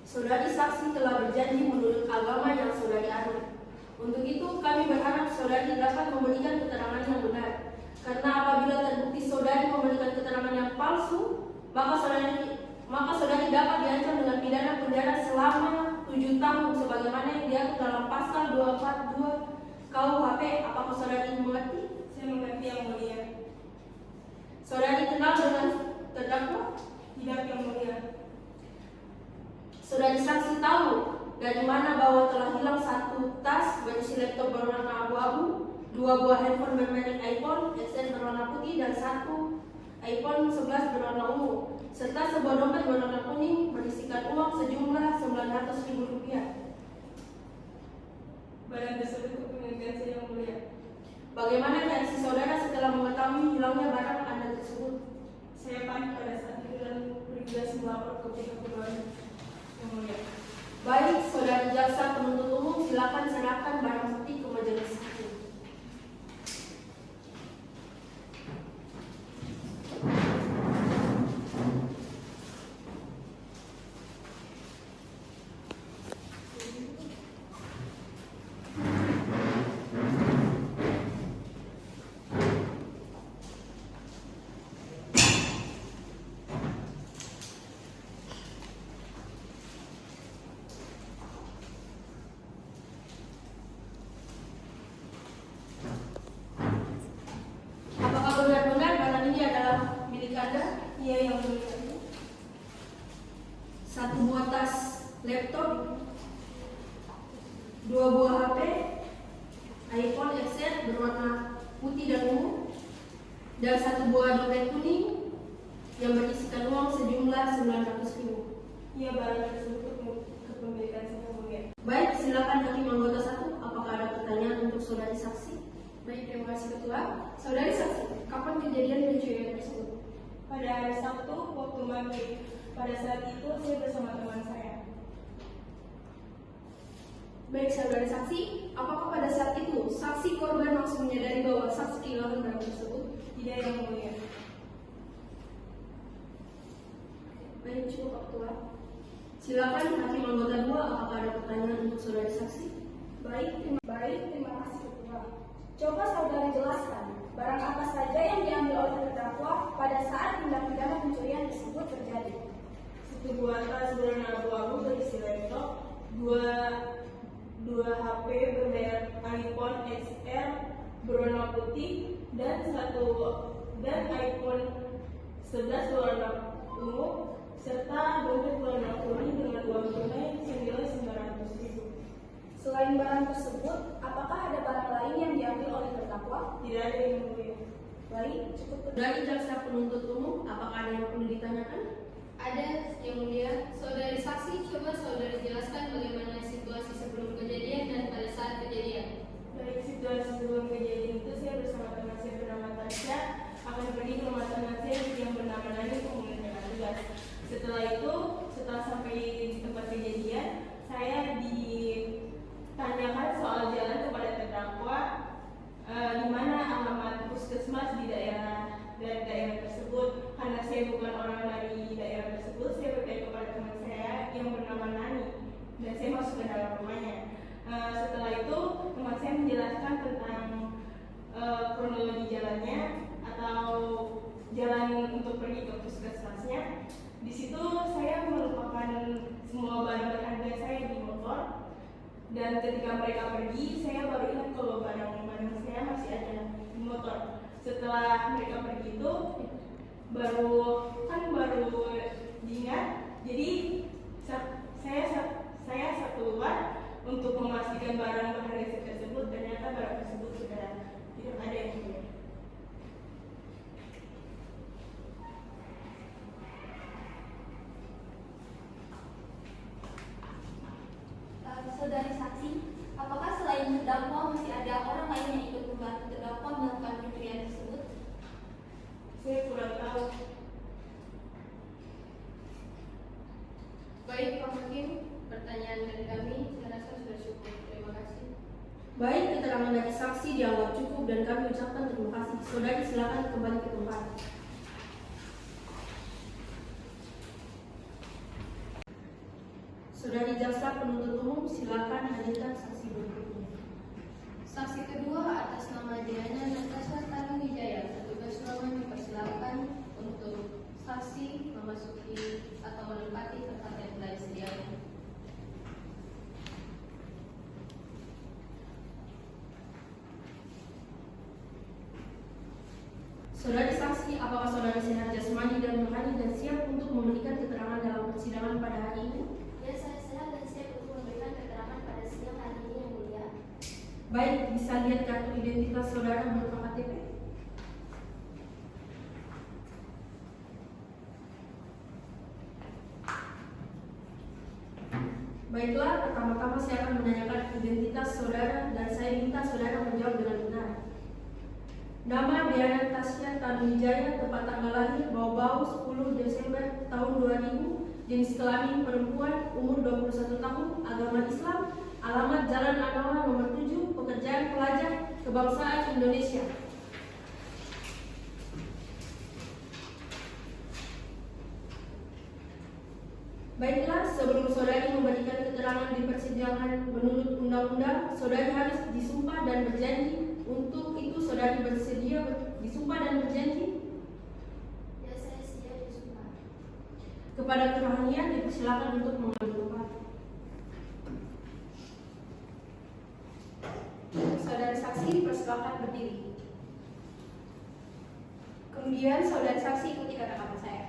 Saudari saksi telah berjanji menurut agama yang saudari anut. Untuk itu kami berharap saudari dapat memberikan keterangan yang benar. Karena apabila terbukti saudari memberikan keterangan yang palsu, maka saudari dapat diancam dengan pidana penjara selama 7 tahun sebagaimana yang diatur dalam pasal 242 KUHP. Apakah saudari mengerti? Saya mengerti yang mulia. Saudari kenal dengan terdakwa? Tidak yang mulia. Saudari saksi tahu dari mana bahwa telah hilang 1 tas berisi laptop berwarna abu-abu, 2 buah handphone bermerek iPhone XR berwarna putih dan 1 iPhone 11 berwarna ungu, serta sebuah dompet berwarna kuning berisikan uang sejumlah Rp900.000. Barang tersebut kepemilikan saya yang mulia. Bagaimana reaksi saudara setelah mengetahui hilangnya barang Anda tersebut? Saya panik pada saat itu dan bergegas melapor ke pihak berwajib yang mulia. Baik, saudara jaksa penuntut umum, silakan serahkan barang bukti ke majelis hakim. Apakah benar-benar barang ini adalah milik Anda? Iya yang mulia. 1 buah tas laptop, 2 buah HP, iPhone XR berwarna putih dan ungu, dan 1 buah dompet kuning yang berisikan uang sejumlah Rp900.000. Iya barang tersebut kepemilikan saya yang mulia. Baik, silakan hakim anggota 1. Apakah ada pertanyaan untuk saudari saksi? Baik, terima kasih Ketua. Saudari saksi, kapan kejadian pencurian tersebut? Pada hari Sabtu waktu maghrib. Pada saat itu saya bersama teman saya. Baik, saudari saksi, apakah pada saat itu saksi korban langsung menyadari bahwa saksi kehilangan barang tersebut? Tidak yang mulia. Baik, cukup Pak Ketua. Silakan hakim anggota 2. Apakah ada pertanyaan untuk saudari saksi? Baik, terima kasih Ketua. Coba saudara jelaskan barang apa saja yang diambil oleh terdakwa pada saat tindak pidana pencurian tersebut terjadi. 1 buah tas berwarna abu-abu berisi laptop, 2 HP bermerek iPhone XR berwarna putih dan iPhone 11 berwarna ungu, serta dompet berwarna kuning dengan uang tunai senilai Rp900.000. Selain barang tersebut, apakah ada barang lain yang diambil oleh terdakwa? Tidak ada yang mulia. Baik, cukup. Dari jaksa penuntut umum, apakah ada yang perlu ditanyakan? Ada yang mulia. Saudari saksi, coba saudari jelaskan bagaimana situasi sebelum kejadian dan pada saat kejadian. Baik, situasi sebelum kejadian itu saya bersama teman saya bernama Tasya akan pergi ke rumah teman saya yang bernama Nani untuk mengerjakan tugas. Setelah sampai di tempat kejadian, saya ditanyakan soal jalan kepada terdakwa, di mana alamat puskesmas di daerah tersebut. Karena saya bukan orang dari daerah tersebut, saya bertanya kepada teman saya yang bernama Nani dan saya masuk ke dalam rumahnya. Setelah itu teman saya menjelaskan tentang kronologi jalannya atau jalan untuk pergi ke puskesmasnya. Di situ saya melupakan semua barang berharga saya di motor, dan ketika mereka pergi saya baru ingat kalau barang-barang saya masih ada di motor. Setelah mereka pergi itu baru diingat, jadi saya keluar untuk memastikan barang berharga tersebut. Ternyata barang tersebut sudah tidak ada yang punya. Baik Pak Hakim, pertanyaan dari kami saya rasa sudah cukup. Terima kasih. Baik, keterangan dari saksi dianggap cukup dan kami ucapkan terima kasih. Saudari silakan kembali ke tempat. Saudari jaksa penuntut umum silakan hadirkan saksi berikutnya. Saksi kedua atas nama Diana Natasha Tanuwijaya, petugas ruangan dipersilakan untuk saksi memasuki atau menempati tempat yang telah disediakan. Saudari saksi, apakah saudari sehat jasmani dan rohani dan siap untuk memberikan keterangan dalam persidangan pada hari ini? Ya, saya sehat dan siap untuk memberikan keterangan pada sidang hari ini yang mulia. Baik, bisa lihat kartu identitas saudara berupa KTP? Baiklah, pertama-tama saya akan menanyakan identitas saudara dan saya minta saudara menjawab dengan benar. Nama Diana Natasha Tanuwijaya, tempat tanggal lahir Bau-Bau 10 Desember tahun 2000, jenis kelamin perempuan, umur 21 tahun, agama Islam, alamat Jalan Anoa nomor 7, pekerjaan pelajar, kebangsaan Indonesia. Baiklah, sebelum saudari memberikan keterangan di persidangan menurut undang-undang, saudari harus disumpah dan berjanji. Untuk itu saudari bersedia disumpah dan berjanji? Ya, saya siap disumpah. Kepada kerohanian dipersilakan untuk mengambil tempat. Saudara saksi persilakan berdiri. Kemudian saudara saksi ikuti kata-kata saya.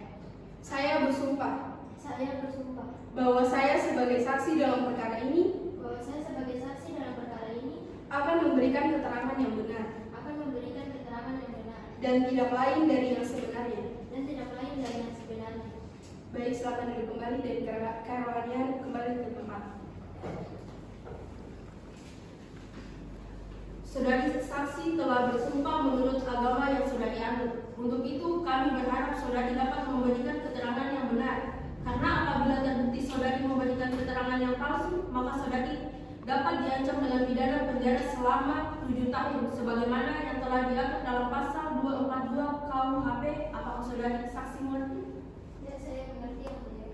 Saya bersumpah Saya bersumpah bahwa saya sebagai saksi dalam perkara ini bahwa saya sebagai saksi dalam perkara ini akan memberikan keterangan yang benar akan memberikan keterangan yang benar dan tidak lain dari yang sebenarnya. dan tidak lain dari yang sebenarnya. Baik, silakan duduk kembali dan kerohanian kembali ke tempat. Saudari saksi telah bersumpah menurut agama yang saudari anut. Untuk itu kami berharap saudari dapat memberikan keterangan yang benar. Karena apabila terbukti saudari memberikan keterangan yang palsu, maka saudari dapat diancam dengan pidana penjara selama 7 tahun sebagaimana yang telah diatur dalam pasal 242 KUHP. Apakah saudari saksi mengerti? Ya, saya mengerti yang mulia.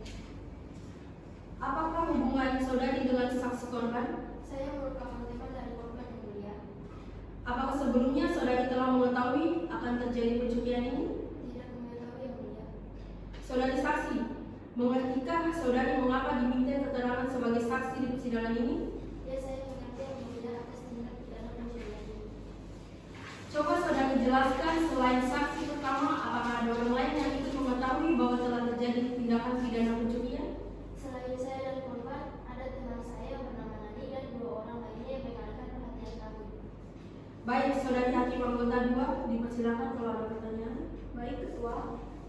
Apakah hubungan saudari dengan saksi korban? Saya merupakan teman dari korban yang mulia. Apakah sebelumnya saudari telah mengetahui akan terjadi pencurian ini? Tidak mengetahui yang mulia. Saudari saksi, mengertikah saudari mengapa diminta keterangan sebagai saksi di persidangan ini? Ya, saya mengerti yang mulia atas tindak pidana pencurian ini. Coba saudari jelaskan selain saksi pertama, apakah ada orang lain yang ikut mengetahui bahwa telah terjadi tindakan pidana pencurian? Selain saya dan korban, ada teman saya yang bernama Nani dan 2 orang lainnya yang mengalihkan perhatian kami. Baik, saudari hakim anggota 2, dipersilakan kalau ada pertanyaan. Baik, Ketua.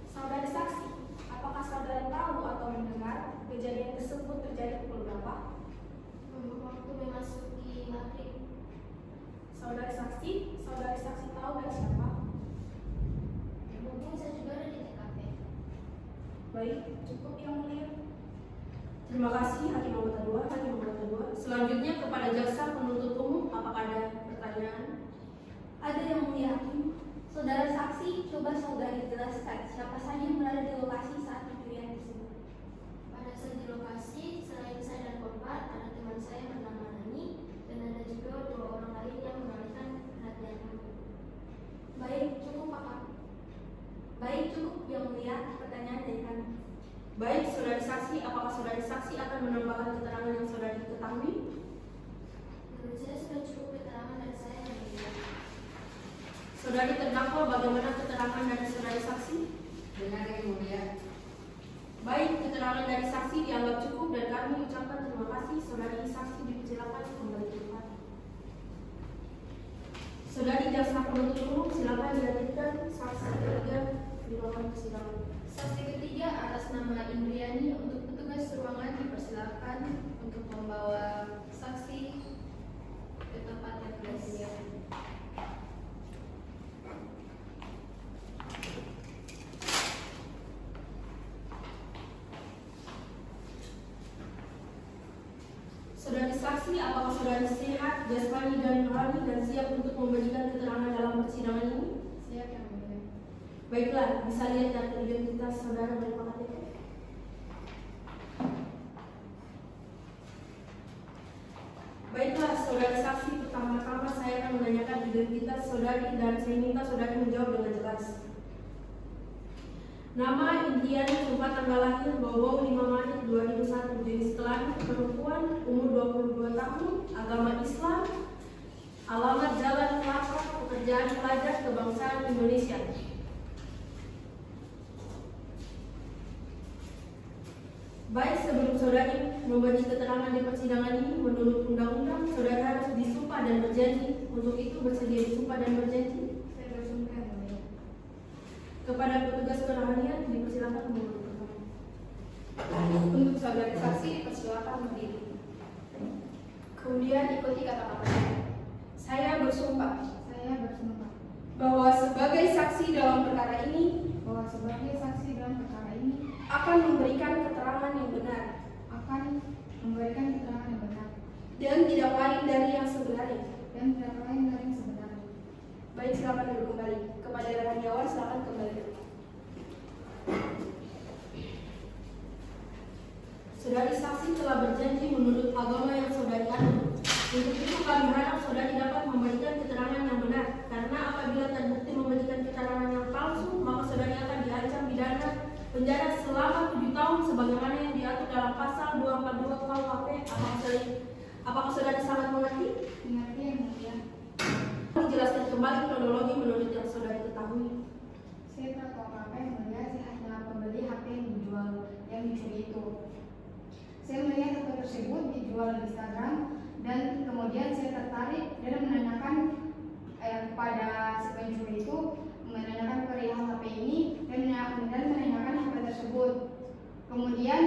Saudara saksi, apakah saudara tahu atau mendengar kejadian tersebut terjadi pukul berapa? Waktu memasuki maghrib. Saudara saksi tahu dari siapa? Mungkin saya juga ada di TKP. Baik, cukup yang mulia. Terima kasih hakim anggota 2. Selanjutnya kepada jaksa penuntut umum, apakah ada pertanyaan? Ada yang mulia hakim. Saudara saksi, coba saudari jelaskan siapa saja yang berada di lokasi saat pencurian tersebut. Pada saat di lokasi, selain saya dan korban, ada teman saya bernama Nani dan ada juga 2 orang lain yang mengalihkan perhatian kami. Baik, cukup Pak. Baik, cukup yang mulia. Pertanyaan dari kami. Baik, saudari saksi, apakah saudari saksi akan menambahkan keterangan yang saudari ketahui? Menurut saya sudah cukup keterangan dari saya yang mulia. Saudari terdakwa, bagaimana keterangan dari saudari saksi? Benar yang mulia. Baik, keterangan dari saksi dianggap cukup dan kami ucapkan terima kasih. Saudari saksi dipersilakan kembali ke tempat. Saudari jaksa penuntut umum silakan dihadirkan saksi ketiga di ruangan persidangan. Saksi ketiga atas nama Indriani untuk petugas ruangan dipersilakan untuk membawa saksi ke tempat yang telah disediakan. saudari sehat, jasmani dan rohani dan siap untuk memberikan keterangan dalam persidangan ini? Siap yang mulia. Baiklah, bisa lihat kartu identitas saudara berupa KTP. Baiklah, saudari saksi, pertama-tama saya akan menanyakan identitas saudari dan saya minta saudari menjawab dengan jelas. Nama, Indiani, tempat tanggal lahir, Bau-Bau 5 Maret 2001, jenis kelamin perempuan, umur 22 tahun, agama Islam, alamat Jalan Kelapa, pekerjaan pelajar, kebangsaan Indonesia. Baik, sebelum saudari memberi keterangan di persidangan ini, menurut undang-undang, saudari harus disumpah dan berjanji. Untuk itu bersedia disumpah dan berjanji? Saya bersumpah yang mulia. Kepada petugas kerohanian dipersilakan menurut pertama. Untuk saudari saksi dipersilakan berdiri. Kemudian ikuti kata-kata saya. Saya bersumpah. Saya bersumpah. Bahwa sebagai saksi dalam perkara ini. Bahwa sebagai saksi dalam perkara ini. Akan memberikan keterangan yang benar. Akan memberikan keterangan yang benar. Dan tidak lain dari yang sebenarnya. Dan tidak lain dari yang sebenarnya. Baik, silakan duduk kembali. Kepada rohaniawan silakan kembali. Saudari saksi telah berjanji menurut agama yang saudari anut. Untuk itu kami harap saudari dapat memberikan keterangan yang benar. Karena apabila terbukti memberikan keterangan yang palsu, maka saudari akan diancam pidana penjara selama 7 tahun sebagaimana yang diatur dalam pasal 242 KUHP. Apakah saudari sangat mengerti? Mengerti yang mulia. Dijelaskan kembali kronologi menurut yang saudari ketahui. Saya tak tahu apa yang mulia. Saya hanya pembeli HP yang dijual, yang dicuri itu. Saya melihat HP tersebut dijual di Instagram dan kemudian saya tertarik dan menanyakan kepada si pencuri itu, menanyakan perihal HP ini dan menanyakan HP tersebut. Kemudian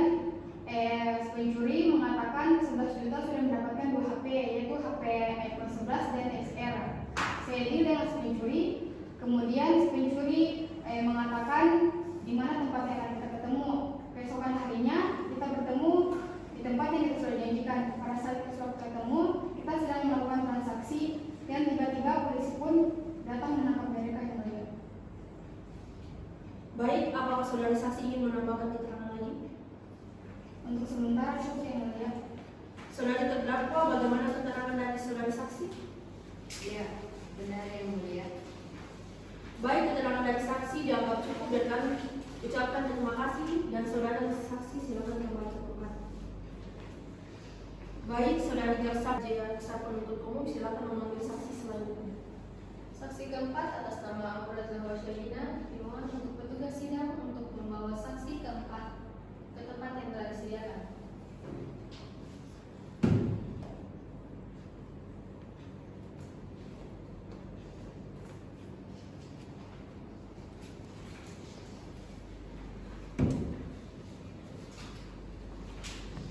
si pencuri mengatakan 11 juta sudah mendapatkan 2 HP, yaitu HP iPhone 11 dan XR. Saya deal dengan si pencuri, kemudian si pencuri mengatakan di mana tempatnya akan kita ketemu. Keesokan harinya kita bertemu di tempat yang kita sudah janjikan. Pada saat kita sudah ketemu, kita sedang melakukan transaksi dan tiba-tiba polisi pun datang menangkap mereka yang mulia. Baik, apakah saudari saksi ingin menambahkan keterangan lagi? Untuk sementara cukup yang mulia. Saudari terdakwa, bagaimana keterangan dari saudari saksi? Iya, benar yang mulia. Baik, keterangan dari saksi dianggap cukup dan kami ucapkan terima kasih dan saudara saksi silakan kembali ke tempat. Baik, saudari jaksa penuntut umum silakan memanggil saksi selanjutnya. Saksi keempat atas nama Aura Zahwa Syahina dimohon untuk petugas sidang untuk membawa saksi keempat ke tempat yang telah disediakan.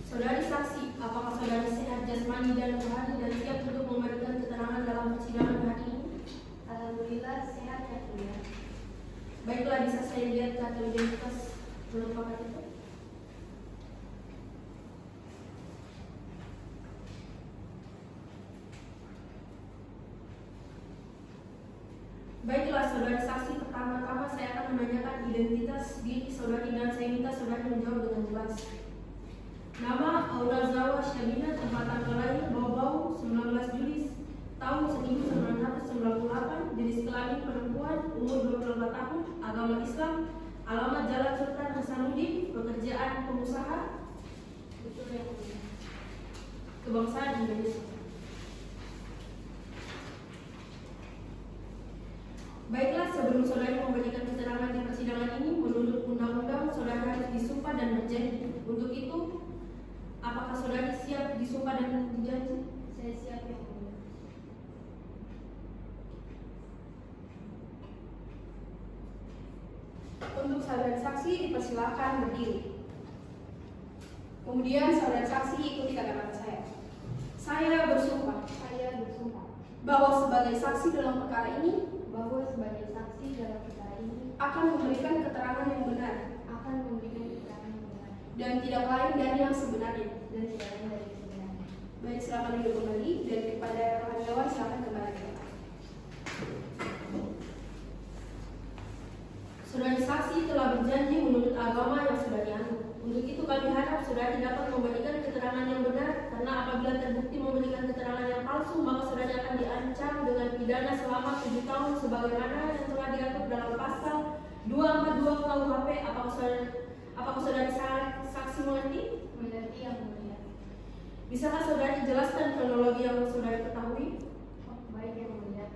Saudari saksi, apakah saudari sehat jasmani dan rohani dan siap untuk memberikan keterangan dalam persidangan hari ini? Alhamdulillah sehat ya mulia. Baiklah, bisa saya lihat kartu identitas berupa KTP? Baiklah, saudari saksi, pertama-tama saya akan menanyakan identitas diri saudari dan saya minta saudari menjawab dengan jelas. Nama Aura Zahwa Syahina, tempat tanggal lahir Bau-Bau 19 Juli tahun 1998, jenis kelamin perempuan, umur 24 tahun, agama Islam, alamat Jalan Sultan Hasanuddin, pekerjaan pengusaha, betul ya, kebangsaan Indonesia. Baiklah, sebelum saudari memberikan keterangan di persidangan ini, menurut undang-undang saudari harus disumpah dan berjanji. Untuk itu, apakah saudari siap disumpah dan dijanji? Saya siap ya mulia. Untuk saudara saksi dipersilakan berdiri. Kemudian saudara saksi ikuti kata-kata saya. Saya bersumpah. Saya bersumpah Bahwa sebagai saksi dalam perkara ini. bahwa sebagai saksi dalam perkara ini Akan memberikan keterangan yang benar. akan memberikan keterangan yang benar Dan tidak lain dari yang sebenarnya. dan tidak lain dari yang sebenarnya. Baik, silakan duduk kembali dan kepada karyawan silakan kembali. Saudari saksi telah berjanji menurut agama yang sudah dianut. Untuk itu kami harap saudari dapat memberikan keterangan yang benar, karena apabila terbukti memberikan keterangan yang palsu, maka saudari akan diancam dengan pidana selama 7 tahun sebagaimana yang telah diatur dalam pasal 242 KUHP. Apakah saudari saksi mengerti? Mengerti yang mulia. Bisakah saudari jelaskan kronologi yang saudari ketahui? Baik yang mulia.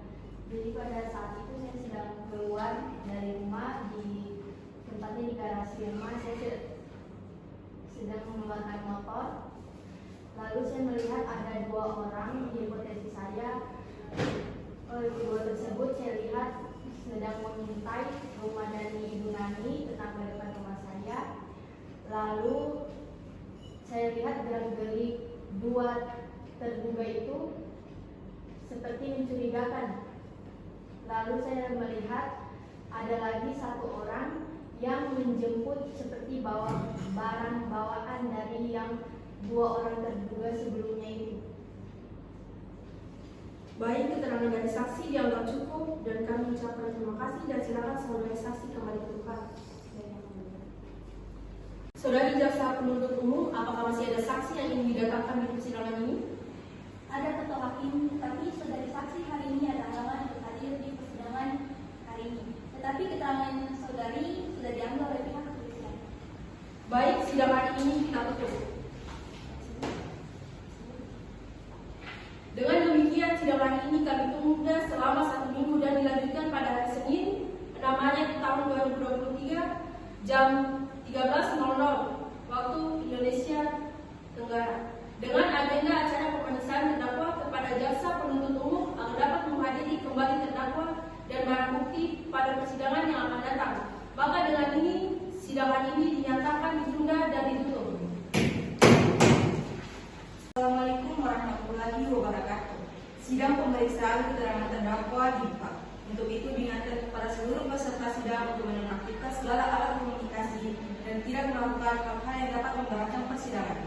Jadi pada saat itu saya sedang keluar dari rumah, di tempatnya di garasi rumah. Saya sedang mengeluarkan motor. Lalu saya melihat ada 2 orang di posisi saya. Dua tersebut saya lihat sedang mengintai rumah dari Ibu Nani, tetangga depan rumah saya. Lalu saya lihat gerak-gerik 2 terduga itu seperti mencurigakan. Lalu saya melihat ada lagi 1 orang yang menjemput seperti bawa barang bawaan dari yang 2 orang terduga sebelumnya itu. Baik, keterangan dari saksi dianggap cukup dan kami ucapkan terima kasih dan silakan saudari saksi kembali ke tempat. Saudari jaksa penuntut umum, apakah masih ada saksi yang ingin didatangkan di persidangan ini? Ada ketua hakim, tapi saudari saksi hari ini ada halangan untuk hadir di persidangan hari ini. Tetapi keterangan saudari sudah diambil oleh pihak kepolisian. Baik, sidang hari ini kita tutup. Dengan demikian, sidang hari ini kami tunda selama 1 minggu dan dilanjutkan pada hari Senin 6 Maret tahun 2023 jam 13.00 waktu Indonesia Tenggara, dengan agenda acara pemeriksaan terdakwa kepada jaksa penuntut umum agar dapat menghadiri kembali terdakwa dan barang bukti pada persidangan yang akan datang. Maka dengan ini sidang hari ini dinyatakan ditunda dan ditutup. Assalamualaikum warahmatullahi wabarakatuh. Sidang pemeriksaan keterangan terdakwa dibuka. Untuk itu diingatkan kepada seluruh peserta sidang untuk menonaktifkan segala alat komunikasi dan tidak melakukan hal-hal yang dapat membahayakan persidangan.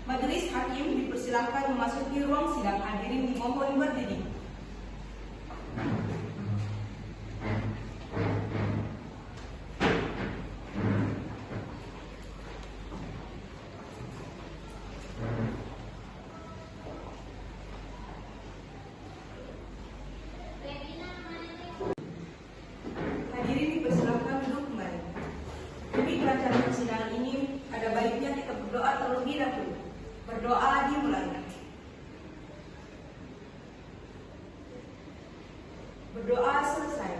Majelis hakim dipersilakan memasuki ruang sidang. Hadirin dimohon berdiri. Hadirin dipersilakan duduk kembali. Demi kelancaran persidangan ini, ada baiknya kita berdoa terlebih dahulu. Berdoa dimulai. Berdoa selesai.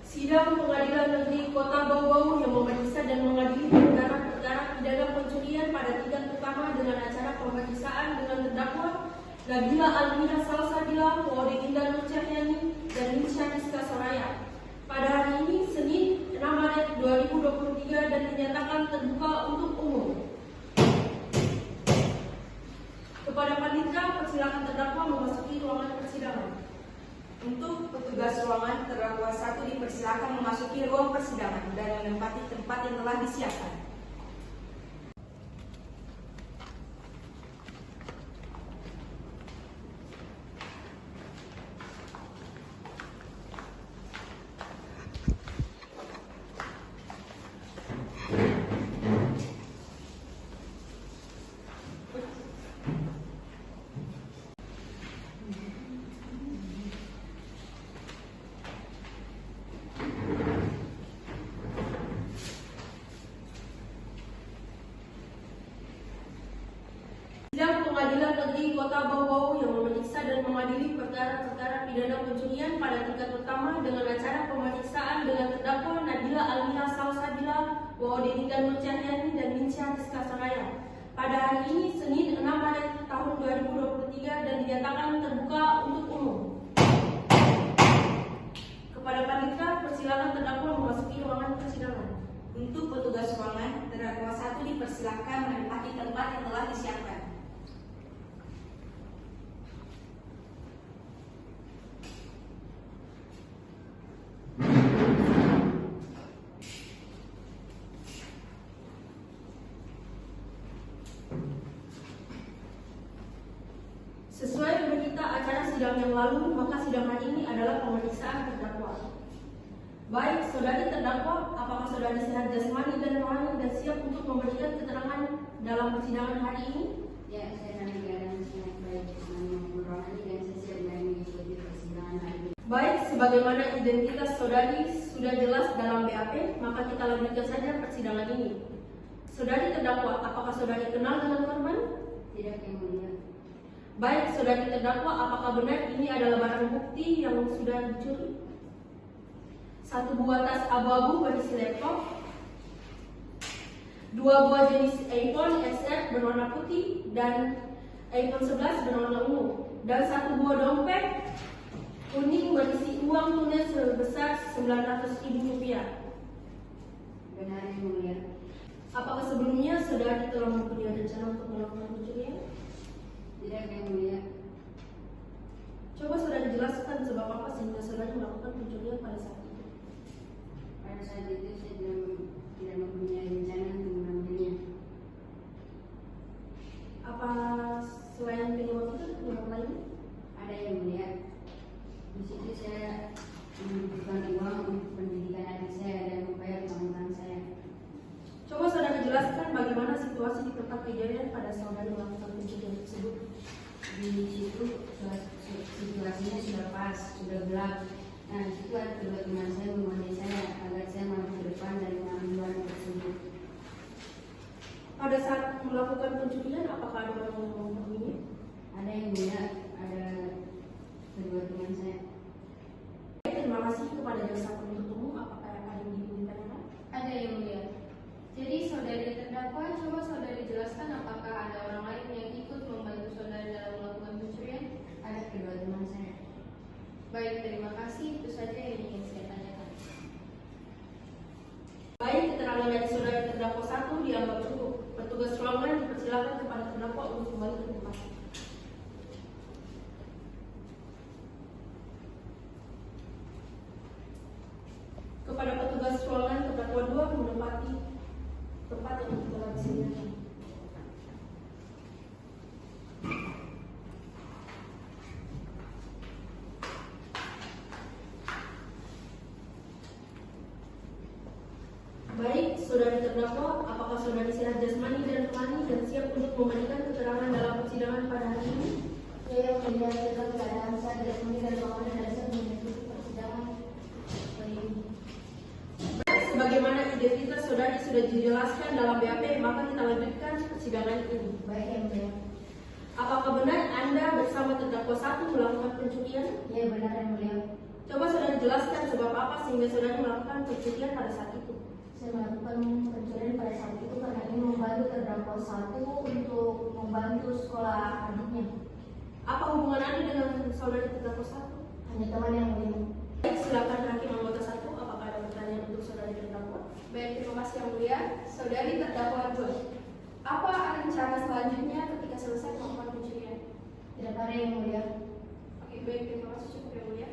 Sidang Pengadilan Negeri Kota Bau-Bau yang memeriksa dan mengadili perkara-perkara pidana pencurian pada tingkat pertama dengan acara pemeriksaan dengan terdakwa Nabila Almira Salsabila, Wode Indah Nur Cahyani, dan Nisha Rizka Soraya pada hari ini Senin 6 Maret 2023 dan dinyatakan terbuka untuk umum. Kepada panitia, persilakan terdakwa memasuki ruangan persidangan. Untuk petugas ruangan, terdakwa 1 dipersilakan memasuki ruang persidangan dan menempati tempat yang telah disiapkan. Sidang Pengadilan Negeri Kota Bau-Bau yang memeriksa dan mengadili perkara-perkara pidana pencurian pada tingkat pertama dengan acara pemeriksaan dengan terdakwa Nabila Almira Salsabila, Wode Indah Nur Cahyani, dan Nisha Rizka Soraya pada hari ini Senin 6 Maret tahun 2023 dan dinyatakan terbuka untuk umum. Kepada panitia, persilakan terdakwa memasuki ruangan persidangan. Untuk petugas ruangan, terdakwa 1 dipersilakan menempati tempat yang telah disiapkan. sidang yang lalu, maka sidang hari ini adalah pemeriksaan terdakwa. Baik, saudari terdakwa, apakah saudari sehat jasmani dan rohani dan siap untuk memberikan keterangan dalam persidangan hari ini? Ya, saya dalam keadaan sehat baik jasmani maupun rohani dan saya siap mengikuti persidangan hari ini. Baik, sebagaimana identitas saudari sudah jelas dalam BAP, maka kita lanjutkan saja persidangan ini. Saudari terdakwa, apakah saudari kenal dengan korban? Tidak, yang mulia. Baik, saudari terdakwa, apakah benar ini adalah barang bukti yang sudah dicuri? Satu buah tas abu-abu berisi laptop, 2 buah jenis iPhone XR berwarna putih dan iPhone 11 berwarna ungu, dan 1 buah dompet kuning berisi uang tunai sebesar Rp900.000. Benar, yang mulia. Apakah sebelumnya saudari telah mempunyai rencana untuk melakukan pencurian? Tidak, yang mulia. Coba saudari jelaskan sebab apa sehingga saudari melakukan pencurian pada saat itu. Pada saat itu saya tidak mempunyai rencana untuk mengambilnya. Apa selain penyebab itu penyebab lain? Ada, yang mulia. Di situ saya membutuhkan uang untuk pendidikan adik saya dan membayar utang saya. Coba saudari jelaskan bagaimana situasi di tempat kejadian pada saudari melakukan pencurian tersebut. Di situ situasinya sudah pas, sudah gelap. Nah, di situ ada kedua teman saya menemani saya agar saya maju ke depan dari pengambilan tersebut. Pada saat melakukan pencurian, apakah ada orang yang memahaminya? Ada, yang mulia, ada kedua teman saya. Terima kasih kepada jaksa penuntut umum. Apakah ada yang ditanyakan? Ada, yang mulia. Jadi saudari terdakwa, coba saudari jelaskan apakah ada orang lain yang ikut membantu saudari dalam melakukan pencurian? Ada kedua teman saya. Baik, terima kasih. Itu saja yang ingin saya tanyakan. Baik, keterangan dari saudari terdakwa 1 dianggap cukup. Petugas ruangan dipersilakan kepada terdakwa untuk kembali ke tempat. Kepada petugas ruangan terdakwa 2 menempati tempat yang telah disediakan. Baik, saudari terdakwa, apakah saudari sehat jasmani dan rohani dan siap untuk memberikan keterangan dalam persidangan pada hari ini? Ya, yang mulia, dalam keadaan sehat jasmani dan rohani dan siap mengikuti persidangan hari ini. Sebagaimana identitas saudari sudah dijelaskan dalam BAP, maka kita lanjutkan persidangan ini. Baik, yang mulia. Apakah benar Anda bersama terdakwa 1 melakukan pencurian? Ya, benar, yang mulia. Coba saudari jelaskan sebab apa sehingga saudari melakukan pencurian pada saat itu. Saya melakukan pencurian pada saat itu karena ingin membantu terdakwa 1 untuk membantu sekolah adiknya. Apa hubungan Anda dengan saudari terdakwa 1? Hanya teman yang mulia. Baik, silakan hakim anggota 1. Apakah ada pertanyaan untuk saudari terdakwa? Baik, terima kasih yang mulia. Saudari terdakwa 2, apa rencana selanjutnya ketika selesai melakukan pencurian? Tidak ada, yang mulia. Oke, baik, terima kasih, cukup yang mulia.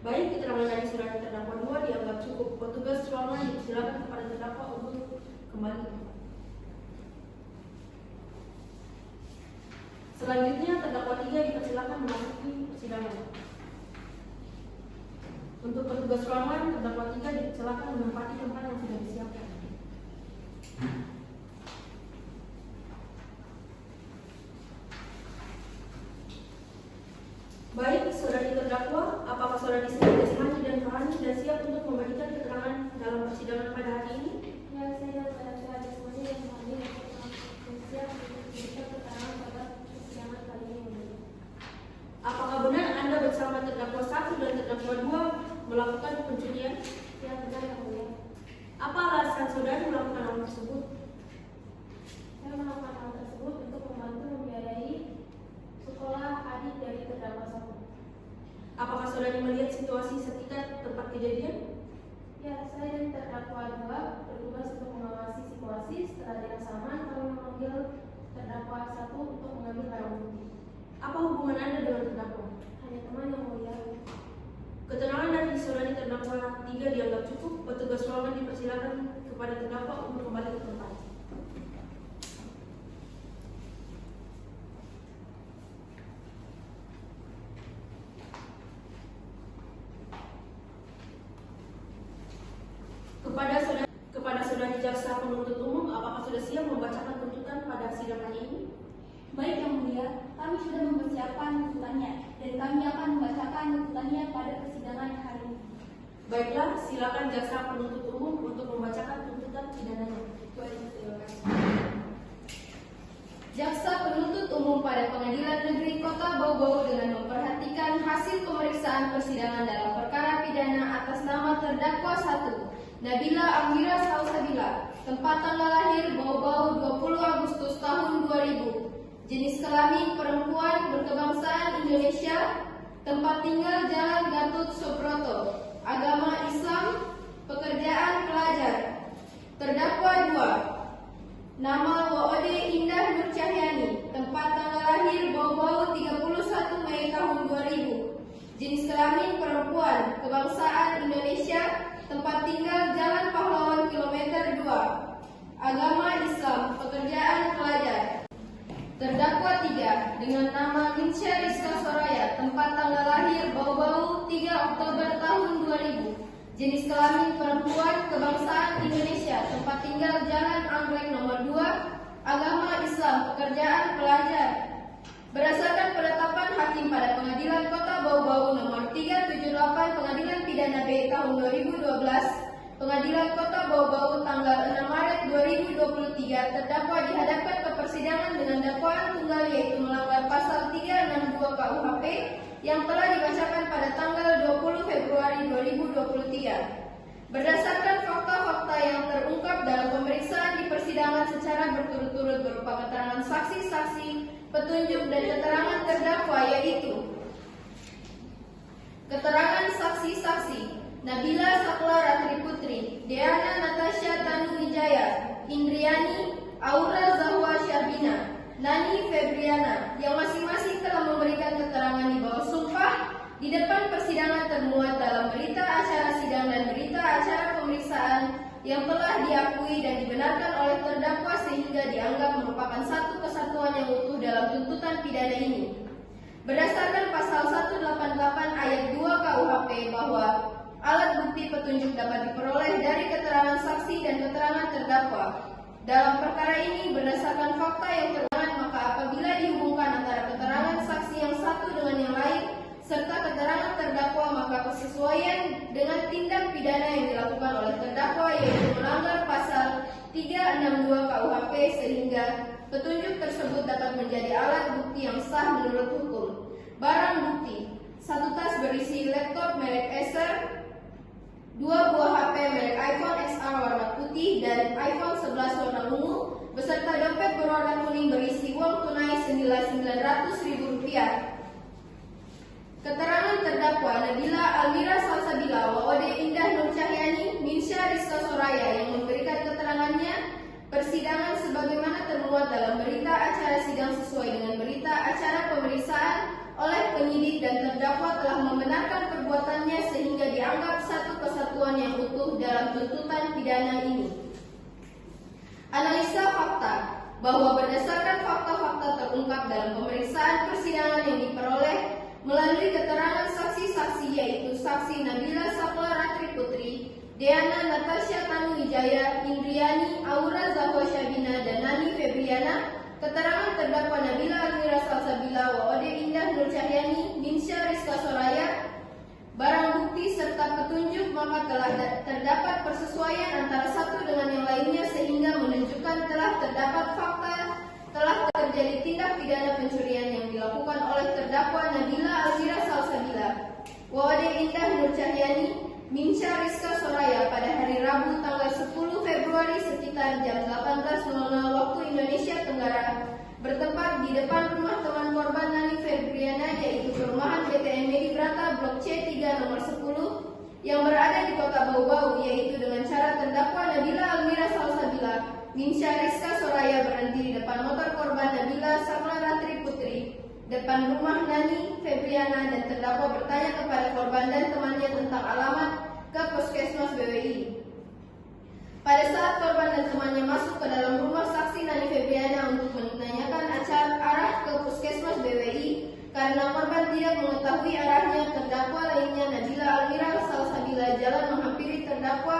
Baik, keterangan dari saudari terdakwa 2 dianggap cukup. Petugas ruangan dipersilakan kepada terdakwa untuk kembali ke tempat. Selanjutnya, terdakwa 3 dipersilakan memasuki persidangan. Untuk petugas ruangan, terdakwa 3 dipersilakan menempati tempat yang sudah disiapkan. Baik, saudari terdakwa, apakah saudari sehat jasmani dan rohani dan siap untuk memberikan keterangan dalam persidangan pada hari ini? Ya, saya sehat jasmani dan rohani dan siap untuk memberikan keterangan pada persidangan kali ini. Apakah benar Anda bersama terdakwa 1 dan terdakwa 2 melakukan pencurian? Ya, benar, yang mulia. Apa alasan saudari melakukan hal tersebut? Saya melakukan hal tersebut untuk membantu membiayai sekolah adik dari terdakwa 1. Apakah saudari melihat situasi sekitar tempat kejadian? Ya, saya dan terdakwa 2 bertugas untuk mengawasi situasi. Setelah dirasa aman, kami memanggil terdakwa 1 untuk mengambil barang bukti. Apa hubungan Anda dengan terdakwa? Hanya teman yang mulia. Keterangan dari saudari terdakwa 3 dianggap cukup. Petugas ruangan dipersilakan kepada terdakwa untuk kembali ke tempat. mengulanginya pada persidangan hari ini. Baiklah, silakan jaksa penuntut umum untuk membacakan tuntutan pidananya. Terima kasih. Jaksa penuntut umum pada Pengadilan Negeri Kota Bau-Bau dengan memperhatikan hasil pemeriksaan persidangan dalam perkara pidana atas nama terdakwa 1, Nabila Amira Salsabila, tempat tanggal lahir Bau-Bau 20 Agustus tahun 2000, jenis kelamin perempuan, berkebangsaan Indonesia, tempat tinggal Jalan Gatot Subroto, agama Islam, pekerjaan pelajar. Terdakwa 2, nama Waode Indah Nur Cahyani, tempat tanggal lahir Bau-Bau 31 Mei tahun 2000, jenis kelamin perempuan, kebangsaan Indonesia, tempat tinggal Jalan Pahlawan kilometer 2, agama Islam, pekerjaan pelajar. Terdakwa 3 dengan nama Minsya Rizka Soraya, tempat tanggal lahir Bau-Bau 3 Oktober tahun 2000, jenis kelamin perempuan, kebangsaan Indonesia, tempat tinggal Jalan Anggrek nomor 2, agama Islam, pekerjaan pelajar. Berdasarkan penetapan hakim pada Pengadilan Kota Bau-Bau nomor 378 Pengadilan Pidana B tahun 2012, Pengadilan Kota Bau-Bau tanggal 6 Maret 2023, terdakwa dihadapkan ke persidangan dengan dakwaan tunggal yaitu melanggar pasal 362 KUHP yang telah dibacakan pada tanggal 20 Februari 2023. Berdasarkan fakta-fakta yang terungkap dalam pemeriksaan di persidangan secara berturut-turut berupa keterangan saksi-saksi, petunjuk dan keterangan terdakwa yaitu keterangan saksi-saksi Nabila Sakla Ratri Putri, Deana Natasha Tanu Wijaya, Indriani Aura Zahwa Syabina, Nani Febriana, yang masing-masing telah memberikan keterangan di bawah sumpah di depan persidangan termuat dalam berita acara sidang dan berita acara pemeriksaan yang telah diakui dan dibenarkan oleh terdakwa sehingga dianggap merupakan satu kesatuan yang utuh dalam tuntutan pidana ini. Berdasarkan pasal 188 ayat 2 KUHP bahwa alat bukti petunjuk dapat diperoleh dari keterangan saksi dan keterangan terdakwa. Dalam perkara ini berdasarkan fakta yang terdapat, maka apabila dihubungkan antara keterangan saksi yang satu dengan yang lain serta keterangan terdakwa, maka kesesuaian dengan tindak pidana yang dilakukan oleh terdakwa yaitu melanggar pasal 362 KUHP sehingga petunjuk tersebut dapat menjadi alat bukti yang sah menurut hukum. Barang bukti: 1 tas berisi laptop merek Acer, 2 buah HP merek iPhone XR warna putih dan iPhone 11 warna ungu, beserta dompet berwarna kuning berisi uang tunai senilai Rp900.000. Keterangan terdakwa Nabila Almira Salsabila, Waode Indah Nur Cahyani, Minsya Rizka Soraya yang memberikan keterangannya persidangan sebagaimana termuat dalam berita acara sidang sesuai dengan berita acara pemeriksaan oleh penyidik dan terdakwa telah membenarkan perbuatannya sehingga dianggap satu kesatuan yang utuh dalam tuntutan pidana ini. Analisa fakta bahwa berdasarkan fakta-fakta terungkap dalam pemeriksaan persidangan yang diperoleh melalui keterangan saksi-saksi yaitu saksi Nabila Sakla Ratri Putri, Deana Natasha Tanu Wijaya, Indriani Aura Zahwa Syabina dan Nani Febriana, keterangan terdakwa Nabila Almira Salsabila, Waode Indah Nur Cahyani, Minsya Rizka Soraya, barang bukti serta petunjuk, maka telah terdapat persesuaian antara satu dengan yang lainnya sehingga menunjukkan telah terdapat fakta telah terjadi tindak pidana pencurian yang dilakukan oleh terdakwa Nabila Almira Salsabila, Waode Indah Nur Cahyani, Minsya Rizka Soraya pada hari Rabu tanggal 10 Februari sekitar jam 18.00 waktu Indonesia Tenggara bertempat di depan rumah teman korban Nani Febriana yaitu perumahan BTN Medibrata Blok C3 nomor 10 yang berada di Kota Bau-Bau, yaitu dengan cara terdakwa Nabila Almira Salsabila, Minsya Rizka Soraya berhenti di depan motor korban Nabila Sakla Ratri Putri, depan rumah Nani Febriana, dan terdakwa bertanya kepada korban dan temannya tentang alamat ke Puskesmas BWI. Pada saat korban dan temannya masuk ke dalam rumah saksi Nani Febriana untuk menanyakan arah ke Puskesmas BWI, karena korban tidak mengetahui arahnya, terdakwa lainnya Nabila Almira Salsabila jalan menghampiri terdakwa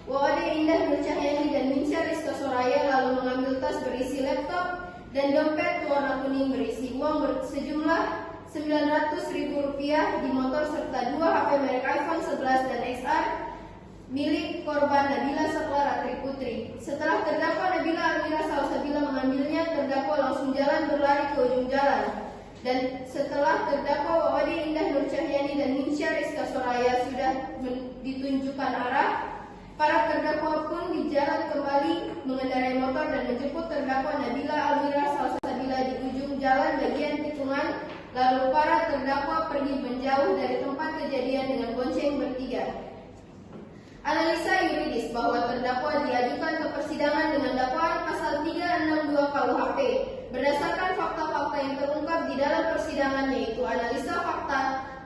Waode Indah Nur Cahyani dan Minsya Rizka Soraya lalu mengambil tas berisi laptop dan dompet warna kuning berisi uang sejumlah Rp900.000 di motor serta 2 HP merek iPhone 11 dan XR milik korban Nabila Saklar Ratri Putri. Setelah terdakwa Nabila Almira Salsabila mengambilnya, terdakwa langsung jalan berlari ke ujung jalan. Dan setelah terdakwa Wawade Indah Nur Cahyani dan Minsya Rizka Soraya sudah ditunjukkan arah, para terdakwa pun di jalan kembali mengendarai motor dan menjemput terdakwa Nabila Almira Salsabila di ujung jalan bagian tikungan. Lalu para terdakwa pergi menjauh dari tempat kejadian dengan bonceng bertiga. Analisa yuridis bahwa terdakwa diajukan ke persidangan dengan dakwaan pasal 362 KUHP. Berdasarkan fakta-fakta yang terungkap di dalam persidangan, yaitu analisa fakta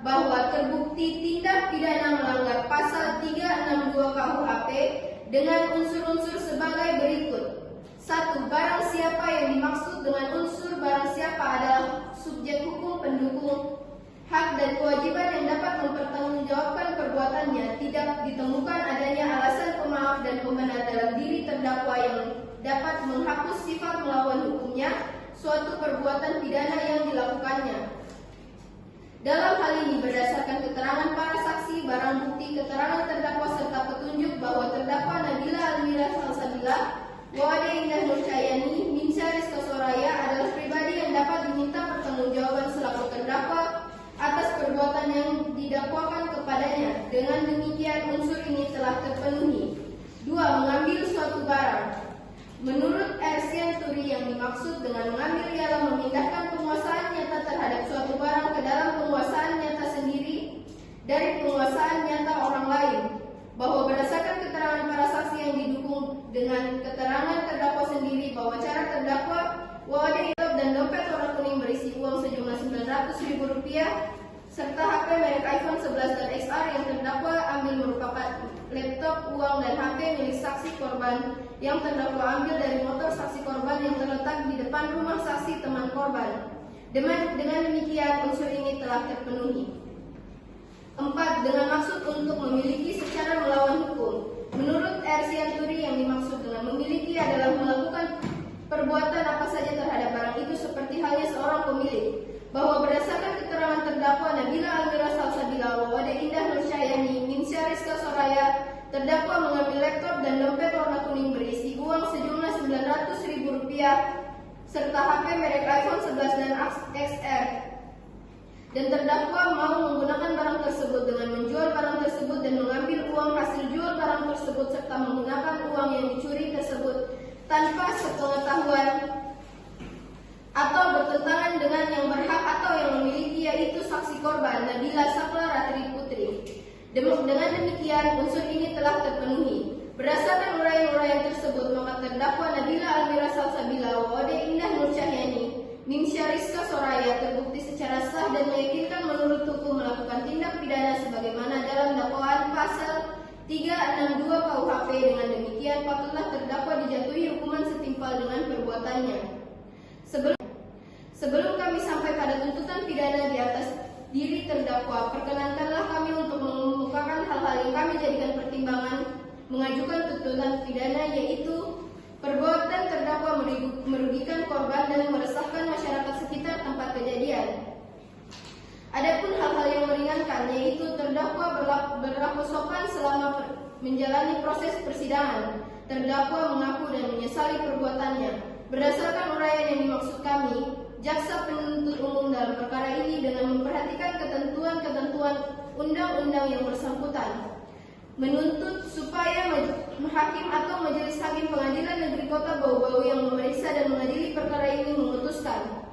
bahwa terbukti tindak pidana melanggar pasal 362 KUHP dengan unsur-unsur sebagai berikut. 1. Barang siapa yang dimaksud dengan unsur barang siapa adalah subjek hukum pendukung. Hak dan kewajiban yang dapat mempertanggungjawabkan perbuatannya. Tidak ditemukan adanya alasan pemaaf dan pembenar dalam diri terdakwa yang dapat menghapus sifat melawan hukumnya suatu perbuatan pidana yang dilakukannya. Dalam hal ini berdasarkan keterangan para saksi, barang bukti, keterangan terdakwa serta petunjuk bahwa terdakwa Nabila Almira Salsabila, Wawade Indah Nur Cahyani, Minsya Rizka Soraya adalah pribadi yang dapat diminta pertanggungjawaban selaku terdakwa atas perbuatan yang didakwakan kepadanya. Dengan demikian unsur ini telah terpenuhi. 2. Mengambil suatu barang. Menurut Ersian Turi, yang dimaksud dengan mengambil ialah memindahkan penguasaan nyata terhadap suatu barang ke dalam penguasaan nyata sendiri dari penguasaan nyata orang lain. Bahwa berdasarkan keterangan para saksi yang didukung dengan keterangan terdakwa sendiri bahwa cara terdakwa Wawade dan dompet warna kuning berisi uang sejumlah Rp900.000 serta HP merek iPhone 11 dan XR yang terdakwa ambil merupakan laptop, uang, dan HP milik saksi korban yang terdakwa ambil dari motor saksi korban yang terletak di depan rumah saksi teman korban. Dengan demikian unsur ini telah terpenuhi. 4. Dengan maksud untuk memiliki secara melawan hukum. Menurut Ersian Turi, yang dimaksud dengan memiliki adalah melakukan perbuatan apa saja terhadap barang itu seperti halnya seorang pemilik. Bahwa berdasarkan keterangan terdakwa Nabila Almira Salsabila, Wawade Indah Nur Cahyani, Minsya Rizka Soraya, terdakwa mengambil laptop dan dompet warna kuning berisi uang sejumlah Rp900.000 serta HP merek iPhone 11 dan XR. Dan terdakwa mau menggunakan barang tersebut dengan menjual barang tersebut dan mengambil uang hasil jual barang tersebut serta menggunakan uang yang dicuri tersebut tanpa sepengetahuan atau bertentangan dengan yang berhak atau yang memiliki, yaitu saksi korban Nabila Saklar Ratri Putri. Dengan demikian unsur ini telah terpenuhi. Berdasarkan uraian-uraian tersebut, maka terdakwa Nabila Almira Salsabila, Wawade Indah Nur Cahyani, Minsya Rizka Soraya terbukti secara sah dan meyakinkan menurut hukum melakukan tindak pidana sebagaimana dalam dakwaan pasal 362 KUHP. Dengan demikian patutlah terdakwa dijatuhi hukuman setimpal dengan perbuatannya. Sebelum kami sampai pada tuntutan pidana di atas diri terdakwa, perkenankanlah kami untuk mengemukakan hal-hal yang kami jadikan pertimbangan mengajukan tuntutan pidana, yaitu perbuatan terdakwa merugikan korban dan meresahkan masyarakat sekitar tempat kejadian. Adapun hal-hal yang meringankan, yaitu terdakwa berlaku sopan selama menjalani proses persidangan. Terdakwa mengaku dan menyesali perbuatannya. Berdasarkan uraian yang dimaksud kami, jaksa penuntut umum dalam perkara ini dengan memperhatikan ketentuan-ketentuan undang-undang yang bersangkutan menuntut supaya hakim atau majelis hakim pengadilan negeri Kota Bau-Bau yang memeriksa dan mengadili perkara ini memutuskan: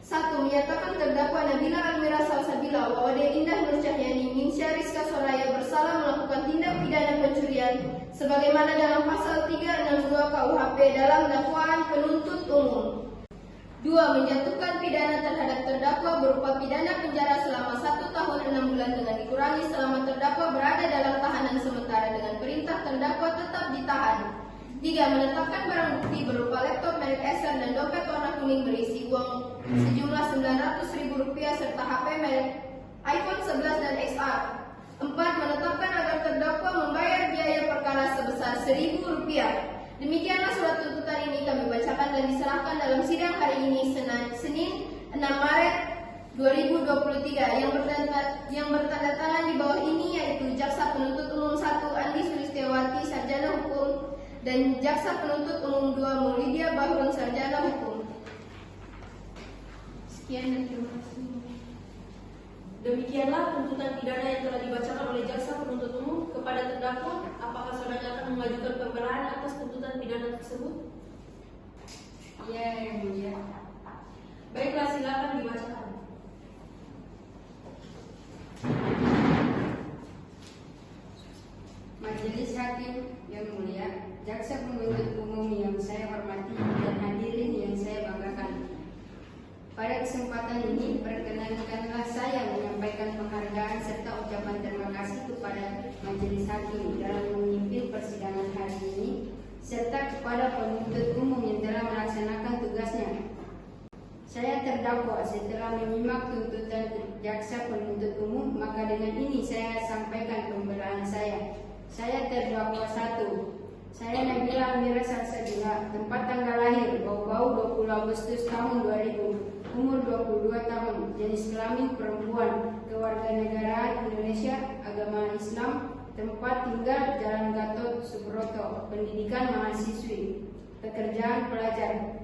1. Menyatakan terdakwa Nabila Almira Salsabila, Wawade Indah Nur Cahyani, Minsya Rizka Soraya bersalah melakukan tindak pidana pencurian sebagaimana dalam pasal 362 KUHP dalam dakwaan penuntut umum. 2. Menjatuhkan pidana terhadap terdakwa berupa pidana penjara selama 1 tahun 6 bulan dengan dikurangi selama terdakwa berada dalam tahanan sementara dengan perintah terdakwa tetap ditahan. 3. Menetapkan barang bukti berupa laptop merek Acer dan dompet warna kuning berisi uang sejumlah Rp900.000 serta HP merek iPhone 11 dan XR. 4. Menetapkan agar terdakwa membayar biaya perkara sebesar Rp1.000. Demikianlah surat tuntutan ini kami bacakan dan diserahkan dalam sidang hari ini, Senin 6 Maret 2023 yang bertanda tangan di bawah ini yaitu Jaksa Penuntut Umum 1 Andi Sulistiawati Sarjana Hukum dan Jaksa Penuntut Umum 2 Maulidia Bahrun Sarjana Hukum. Sekian dan terima kasih. Demikianlah tuntutan pidana yang telah dibacakan oleh Jaksa Penuntut Umum kepada terdakwa. Apakah saudara akan mengajukan pembelaan atas tuntutan pidana tersebut? Iya, yang mulia. Baiklah, silakan dibacakan. Majelis Hakim yang mulia, Jaksa Penuntut Umum yang saya hormati dan hadirin yang saya banggakan. Pada kesempatan ini, perkenankanlah saya menyampaikan penghargaan serta ucapan terima kasih kepada Majelis Hakim dalam memimpin persidangan hari ini, serta kepada penuntut umum yang telah melaksanakan tugasnya. Saya terdakwa setelah menyimak tuntutan Jaksa Penuntut Umum, maka dengan ini saya sampaikan pembelaan saya. Saya terdakwa 1. Saya Nabila Amira Salsabila, tempat tanggal lahir Bau-Bau 20 Agustus tahun 2000, umur 22 tahun, jenis kelamin perempuan, kewarganegaraan Indonesia, agama Islam, tempat tinggal Jalan Gatot Subroto, pendidikan mahasiswi, pekerjaan pelajar.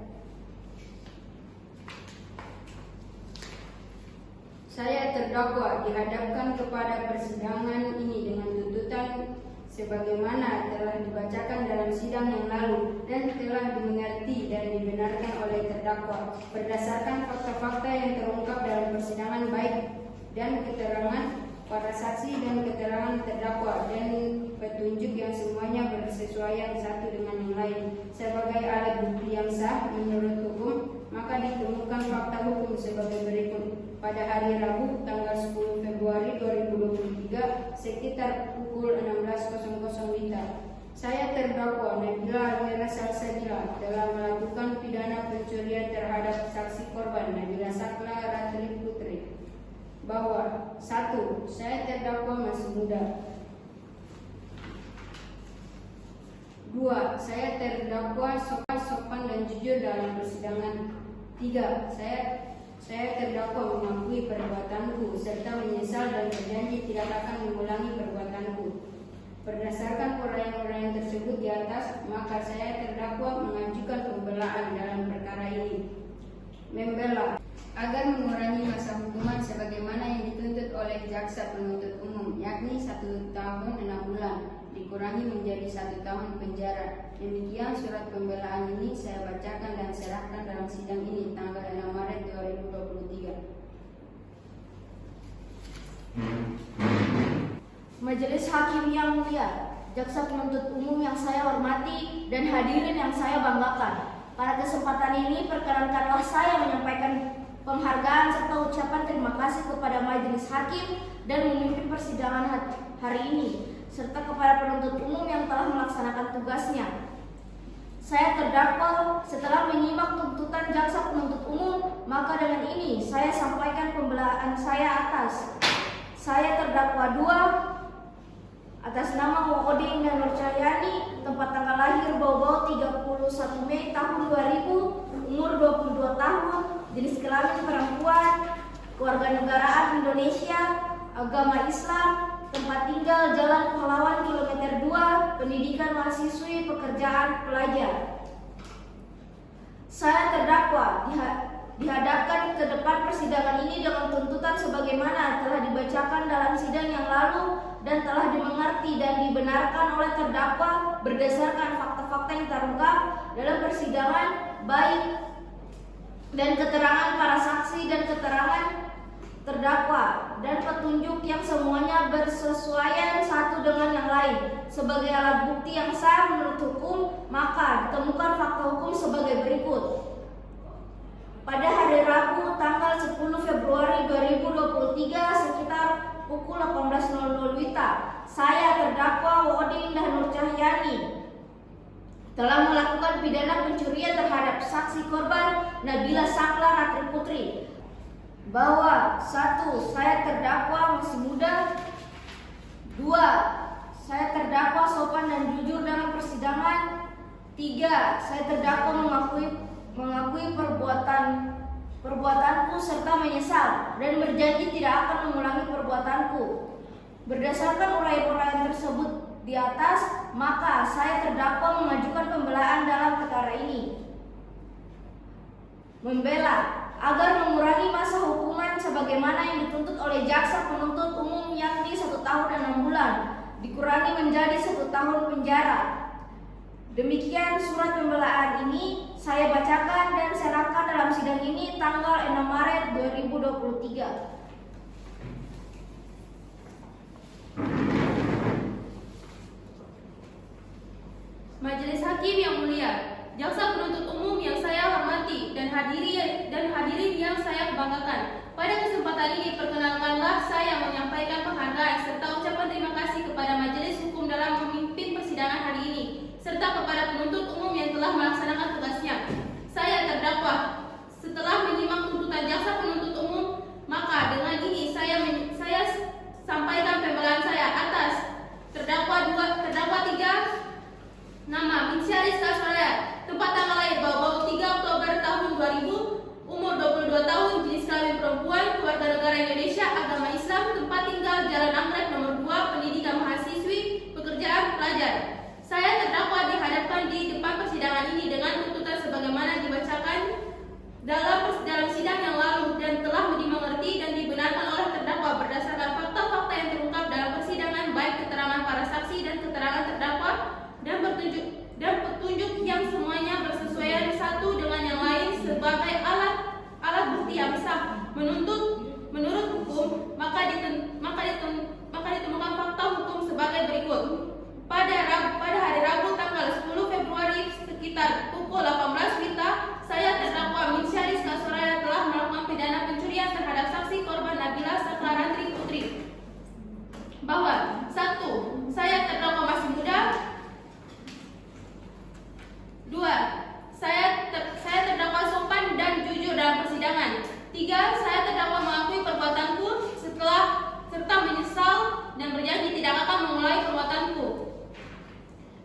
Saya terdakwa dihadapkan kepada persidangan ini dengan tuntutan sebagaimana telah dibacakan dalam sidang yang lalu dan telah dimengerti dan dibenarkan oleh terdakwa berdasarkan fakta-fakta yang terungkap dalam persidangan baik dan keterangan para saksi dan keterangan terdakwa dan petunjuk yang semuanya bersesuaian satu dengan yang lain sebagai alat bukti yang sah menurut hukum, maka ditemukan fakta hukum sebagai berikut. Pada hari Rabu tanggal 10 Februari 2023 sekitar pukul 16.00 WITA, saya terdakwa Nabila Amira Salsabila telah melakukan pidana pencurian terhadap saksi korban Nabila Sakla Ratri Putri. Bahwa 1. Saya terdakwa masih muda. 2. Saya terdakwa sopan dan jujur dalam persidangan. 3. Saya terdakwa mengakui perbuatanku serta menyesal dan berjanji tidak akan mengulangi perbuatanku. Berdasarkan uraian-uraian tersebut di atas, maka saya terdakwa mengajukan pembelaan dalam perkara ini. Membela agar mengurangi masa hukuman sebagaimana yang dituntut oleh Jaksa Penuntut Umum, yakni 1 tahun 6 bulan dikurangi menjadi 1 tahun penjara. Demikian surat pembelaan ini saya bacakan dan serahkan dalam sidang ini tanggal 6 Maret 2023. Majelis Hakim yang mulia, Jaksa Penuntut Umum yang saya hormati dan hadirin yang saya banggakan. Pada kesempatan ini perkenankanlah saya menyampaikan penghargaan serta ucapan terima kasih kepada Majelis Hakim dan memimpin persidangan hari ini, serta kepada penuntut umum yang telah melaksanakan tugasnya. Saya terdakwa setelah menyimak tuntutan Jaksa Penuntut Umum, maka dengan ini saya sampaikan pembelaan saya atas. Saya terdakwa 2 atas nama Oding dan Nur Cahyani, tempat tanggal lahir Bau-Bau 31 Mei tahun 2000, umur 22 tahun, jenis kelamin perempuan, kewarganegaraan Indonesia, agama Islam, tempat tinggal Jalan Pahlawan kilometer 2, pendidikan mahasiswi, pekerjaan pelajar. Saya terdakwa dihadapkan ke depan persidangan ini dengan tuntutan sebagaimana telah dibacakan dalam sidang yang lalu dan telah dimengerti dan dibenarkan oleh terdakwa berdasarkan fakta-fakta yang terungkap dalam persidangan baik dan keterangan para saksi dan keterangan terdakwa dan petunjuk yang semuanya bersesuaian satu dengan yang lain sebagai alat bukti yang sah menurut hukum, maka ditemukan fakta hukum sebagai berikut. Pada hari Rabu tanggal 10 Februari 2023 sekitar pukul 18.00 WITA, saya terdakwa Oding dan Nur Cahyani telah melakukan pidana pencurian terhadap saksi korban Nabila Sakla Ratri Putri. Bahwa 1. Saya terdakwa masih muda. 2. Saya terdakwa sopan dan jujur dalam persidangan. 3. Saya terdakwa mengakui perbuatan perbuatanku serta menyesal dan berjanji tidak akan mengulangi perbuatanku. Berdasarkan uraian-uraian tersebut di atas, maka saya terdakwa mengajukan pembelaan dalam perkara ini. Membela agar mengurangi masa hukuman sebagaimana yang dituntut oleh jaksa penuntut umum, yakni 1 tahun dan 6 bulan, dikurangi menjadi 1 tahun penjara. Demikian surat pembelaan ini saya bacakan dan serahkan dalam sidang ini tanggal 6 Maret 2023. Majelis Hakim yang mulia, jaksa penuntut umum yang saya hormati dan hadirin yang saya banggakan. Pada kesempatan ini perkenankanlah saya menyampaikan penghargaan serta ucapan terima kasih kepada Majelis Hukum dalam memimpin persidangan hari ini, serta kepada penuntut umum yang telah melaksanakan tugasnya. Saya terdakwa, setelah menyimak tuntutan jaksa penuntut umum, maka dengan ini saya sampaikan pembelaan saya atas terdakwa 3, nama Minsyah Rizka Soraya, tempat tanggal lahir Bau-Bau 3 Oktober tahun 2000, umur 22 tahun, jenis kelamin perempuan, keluarga negara Indonesia, agama Islam, tempat tinggal Jalan Anggrek nomor 2, pendidikan mahasiswi, pekerjaan pelajar. Saya terdakwa dihadapkan di depan persidangan ini dengan tuntutan sebagaimana dibacakan dalam sidang yang lalu dan telah dimengerti dan dibenarkan oleh terdakwa berdasarkan fakta-fakta yang terungkap dalam persidangan, baik keterangan para saksi dan keterangan terdakwa dan petunjuk yang semuanya bersesuaian satu dengan yang lain sebagai alat bukti yang sah menurut hukum, maka ditemukan fakta hukum sebagai berikut. Pada hari Rabu tanggal 10 Februari sekitar pukul 18 WITA, saya terdakwa Minsyah Rizka Soraya telah melakukan pidana pencurian terhadap saksi korban Nabila Saklarantri Putri. Bahwa 1. Saya terdakwa masih muda. 2. Saya terdakwa sopan dan jujur dalam persidangan. 3. Saya terdakwa mengakui perbuatanku serta menyesal dan berjanji tidak akan mengulangi perbuatanku.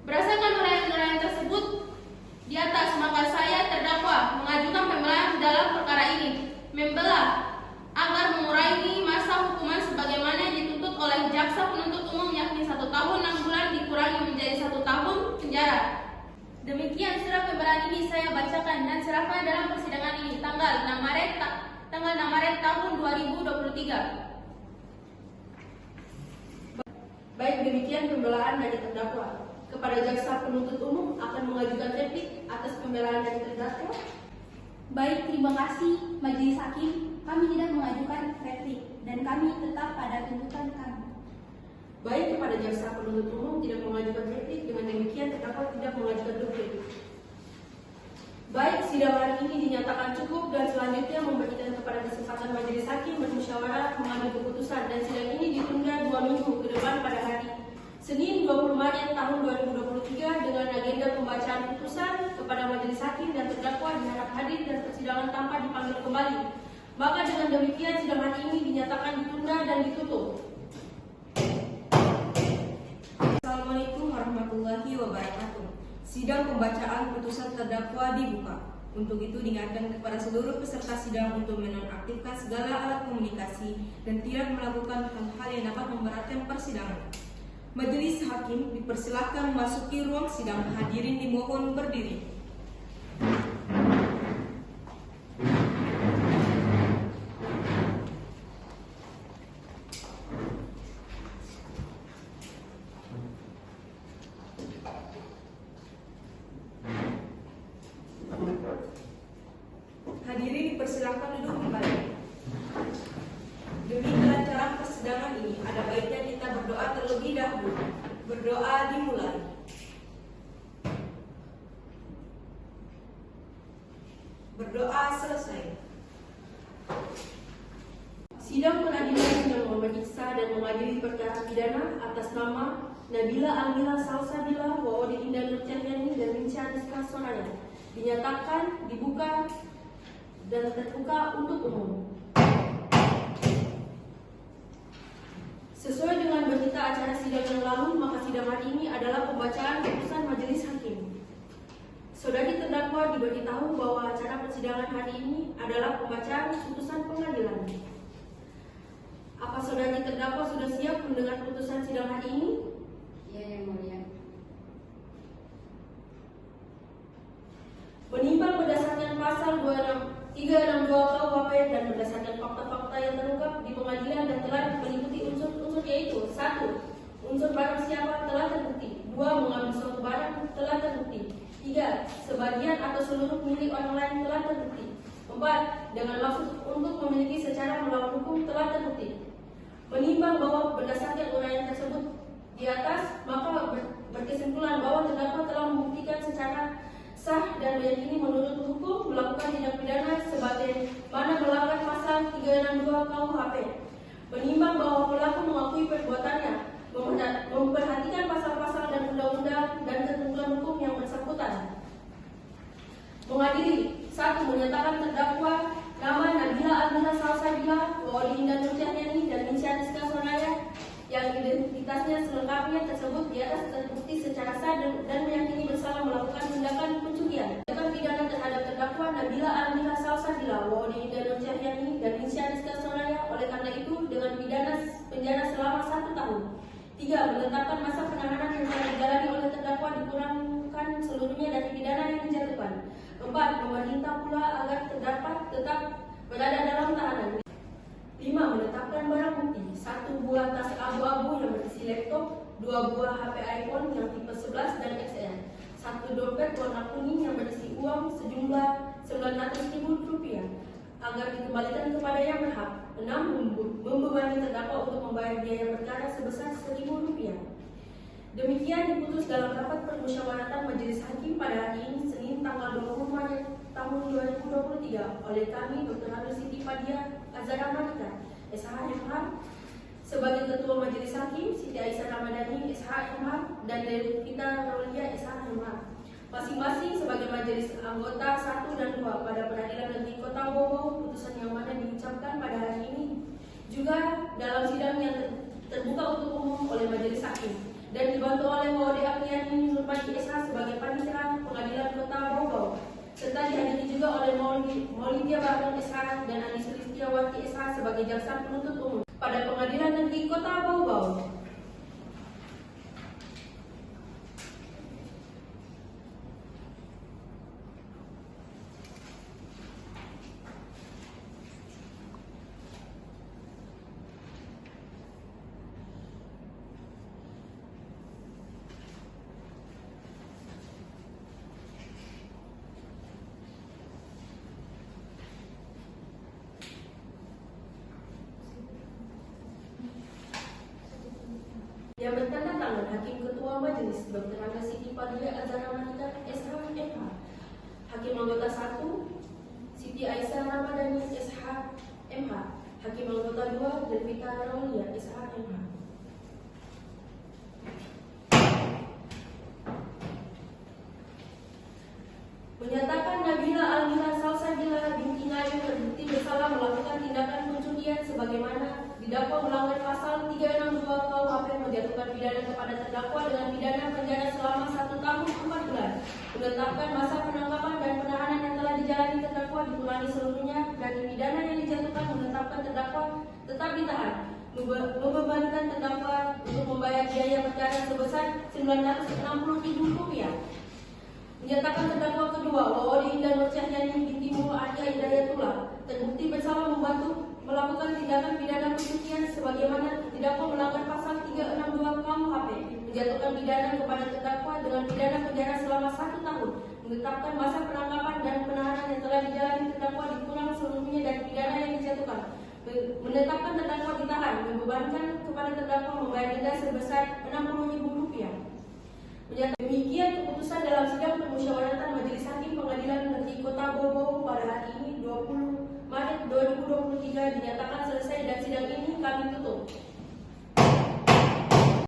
Berdasarkan uraian-uraian tersebut di atas, maka saya terdakwa mengajukan pembelaan dalam perkara ini. Membela agar mengurangi masa hukuman sebagaimana yang dituntut oleh jaksa penuntut umum, yakni 1 tahun 6 bulan dikurangi menjadi 1 tahun penjara. Demikian surat pembelaan ini saya bacakan dan serahkan dalam persidangan ini tanggal 6 Maret tahun 2023. Baik, demikian pembelaan dari terdakwa. Kepada jaksa penuntut umum akan mengajukan replik atas pembelaan dari terdakwa. Baik, terima kasih Majelis Hakim. Kami tidak mengajukan replik dan kami tetap pada tuntutan kami. Baik, kepada jaksa penuntut umum tidak mengajukan replik, dengan demikian terdakwa tidak mengajukan replik. Baik, sidang hari ini dinyatakan cukup dan selanjutnya memberikan kepada kesempatan Majelis Hakim bermusyawarah mengambil keputusan, dan sidang ini ditunda 2 minggu ke depan pada hari Senin 20 Maret tahun 2023 dengan agenda pembacaan putusan kepada Majelis Hakim dan terdakwa diharap hadir dan persidangan tanpa dipanggil kembali. Maka dengan demikian sidang hari ini dinyatakan ditunda dan ditutup. Assalamualaikum warahmatullahi wabarakatuh. Sidang pembacaan putusan terdakwa dibuka. Untuk itu diingatkan kepada seluruh peserta sidang untuk menonaktifkan segala alat komunikasi dan tidak melakukan hal-hal yang dapat memberatkan persidangan. Majelis Hakim dipersilakan memasuki ruang sidang. Hadirin dimohon berdiri. Hadirin dipersilakan duduk kembali. Demi kelancaran persidangan ini, ada baiknya kita berdoa terlebih dahulu. Berdoa dimulai. Berdoa selesai. Sidang pengadilan yang memeriksa dan mengadili perkara pidana atas nama Nabila Almira Salsabila, Wawode Indah Nur Cahyani dan Minsyah Rizka Soraya dinyatakan dibuka dan terbuka untuk umum. Sesuai dengan berita acara sidang yang lalu, maka sidang hari ini adalah pembacaan putusan Majelis Hakim. Saudari terdakwa diberitahu bahwa acara persidangan hari ini adalah pembacaan putusan pengadilan. Apa saudari terdakwa sudah siap mendengar putusan sidang hari ini? Ya, Yang Mulia. Menimbang berdasarkan pasal 362 KUHP dan berdasarkan fakta-fakta yang terungkap di pengadilan dan telah meliputi unsur-unsur yaitu 1. Unsur barang siapa telah terbukti. 2. Mengambil suatu barang telah terbukti. 3. Sebagian atau seluruh milik orang lain telah terbukti. 4. Dengan maksud untuk memiliki secara melawan hukum telah terbukti. Menimbang bahwa berdasarkan uraian tersebut di atas, maka berkesimpulan bahwa terdakwa telah membuktikan secara sah dan meyakini menurut hukum melakukan tindak pidana sebagaimana melanggar pasal 362 KUHP. Menimbang bahwa pelaku mengakui perbuatannya, memperhatikan pasal-pasal dan undang-undang dan ketentuan hukum yang bersangkutan. Mengadili 1. Menyatakan terdakwa nama Nabila Almira Salsabila, Wali Indah Nurjahani dan Minsya Rizka Sonaya yang identitasnya selengkapnya tersebut di atas terbukti secara sah dan meyakini bersalah melakukan tindakan pencurian. Tindakan pidana terhadap terdakwa Nabila Almira Salsabila, Wali Indah Nurjahani dan Minsya Rizka Sonaya oleh karena itu dengan pidana penjara selama 1 tahun. 3. Menetapkan masa penahanan yang telah dijalani oleh terdakwa dikurangkan seluruhnya dari pidana yang dijatuhkan. 4. Memerintah pula agar terdakwa tetap berada dalam tahanan. 5. Menetapkan barang bukti 1 buah tas abu-abu yang berisi laptop, 2 buah HP iPhone yang tipe 11 dan XL, 1 dompet warna kuning yang berisi uang sejumlah Rp900.000 agar dikembalikan kepada yang berhak. 6. Membebani terdakwa untuk membayar biaya perkara sebesar Rp1.000. Demikian diputus dalam rapat permusyawaratan Majelis Hakim pada hari ini Senin tanggal 20 Maret tahun 2023 oleh kami Dr. Haru Siti Fadia Azhara Malika, SHMH, sebagai Ketua Majelis Hakim, Siti Aisyah Ramadhani, SHMH, dan Devita Rolia, SHMH, masing-masing sebagai majelis anggota 1 dan 2 pada Pengadilan Negeri Kota Bogor, putusan yang mana diucapkan pada hari ini juga dalam sidang yang terbuka untuk umum oleh Majelis Hakim dan dibantu oleh Wawode Apriyani Nurmadi SH sebagai panitia Pengadilan Kota Bogor, serta dihadiri juga oleh Maulidia Bahron SH dan Anis Listiawati SH sebagai jaksa penuntut umum pada Pengadilan Negeri Kota Bogor. Yang bertanda tangan Hakim Ketua Majelis Dr. Angga Siti Fadia Azhara Malika, SHMH. Hakim Anggota 1 Siti Aisyah Ramadhani, SHMH. Hakim Anggota 2 Devita Rolia, SHMH. Menyatakan Nabila Almira Salsabila binti Naim terbukti bersalah melakukan tindakan pencurian sebagaimana didakwa melanggar pasal 362 KUHP, menjatuhkan pidana kepada terdakwa dengan pidana penjara selama 1 tahun 4 bulan, menetapkan masa penangkapan dan penahanan yang telah dijalani terdakwa dikurangi seluruhnya dari pidana yang dijatuhkan, menetapkan terdakwa tetap ditahan, membebankan terdakwa untuk membayar biaya perkara sebesar Rp960.000. Menyatakan terdakwa kedua Wawode Indah Nurcahyani binti Muhammad Arya Hidayatullah terbukti bersalah membantu melakukan tindakan pidana pencucian sebagaimana didakwa melanggar pasal 362 KUHP, menjatuhkan pidana kepada terdakwa dengan pidana penjara selama 1 tahun, menetapkan masa penangkapan dan penahanan yang telah dijalani terdakwa dikurang seluruhnya dari pidana yang dijatuhkan, menetapkan terdakwa ditahan, membebankan kepada terdakwa membayar denda sebesar Rp60.000. Demikian keputusan dalam sidang permusyawaratan Majelis Hakim Pengadilan Negeri Kota Bogor pada hari ini 20 Maret 2023 dinyatakan selesai dan sidang ini kami tutup.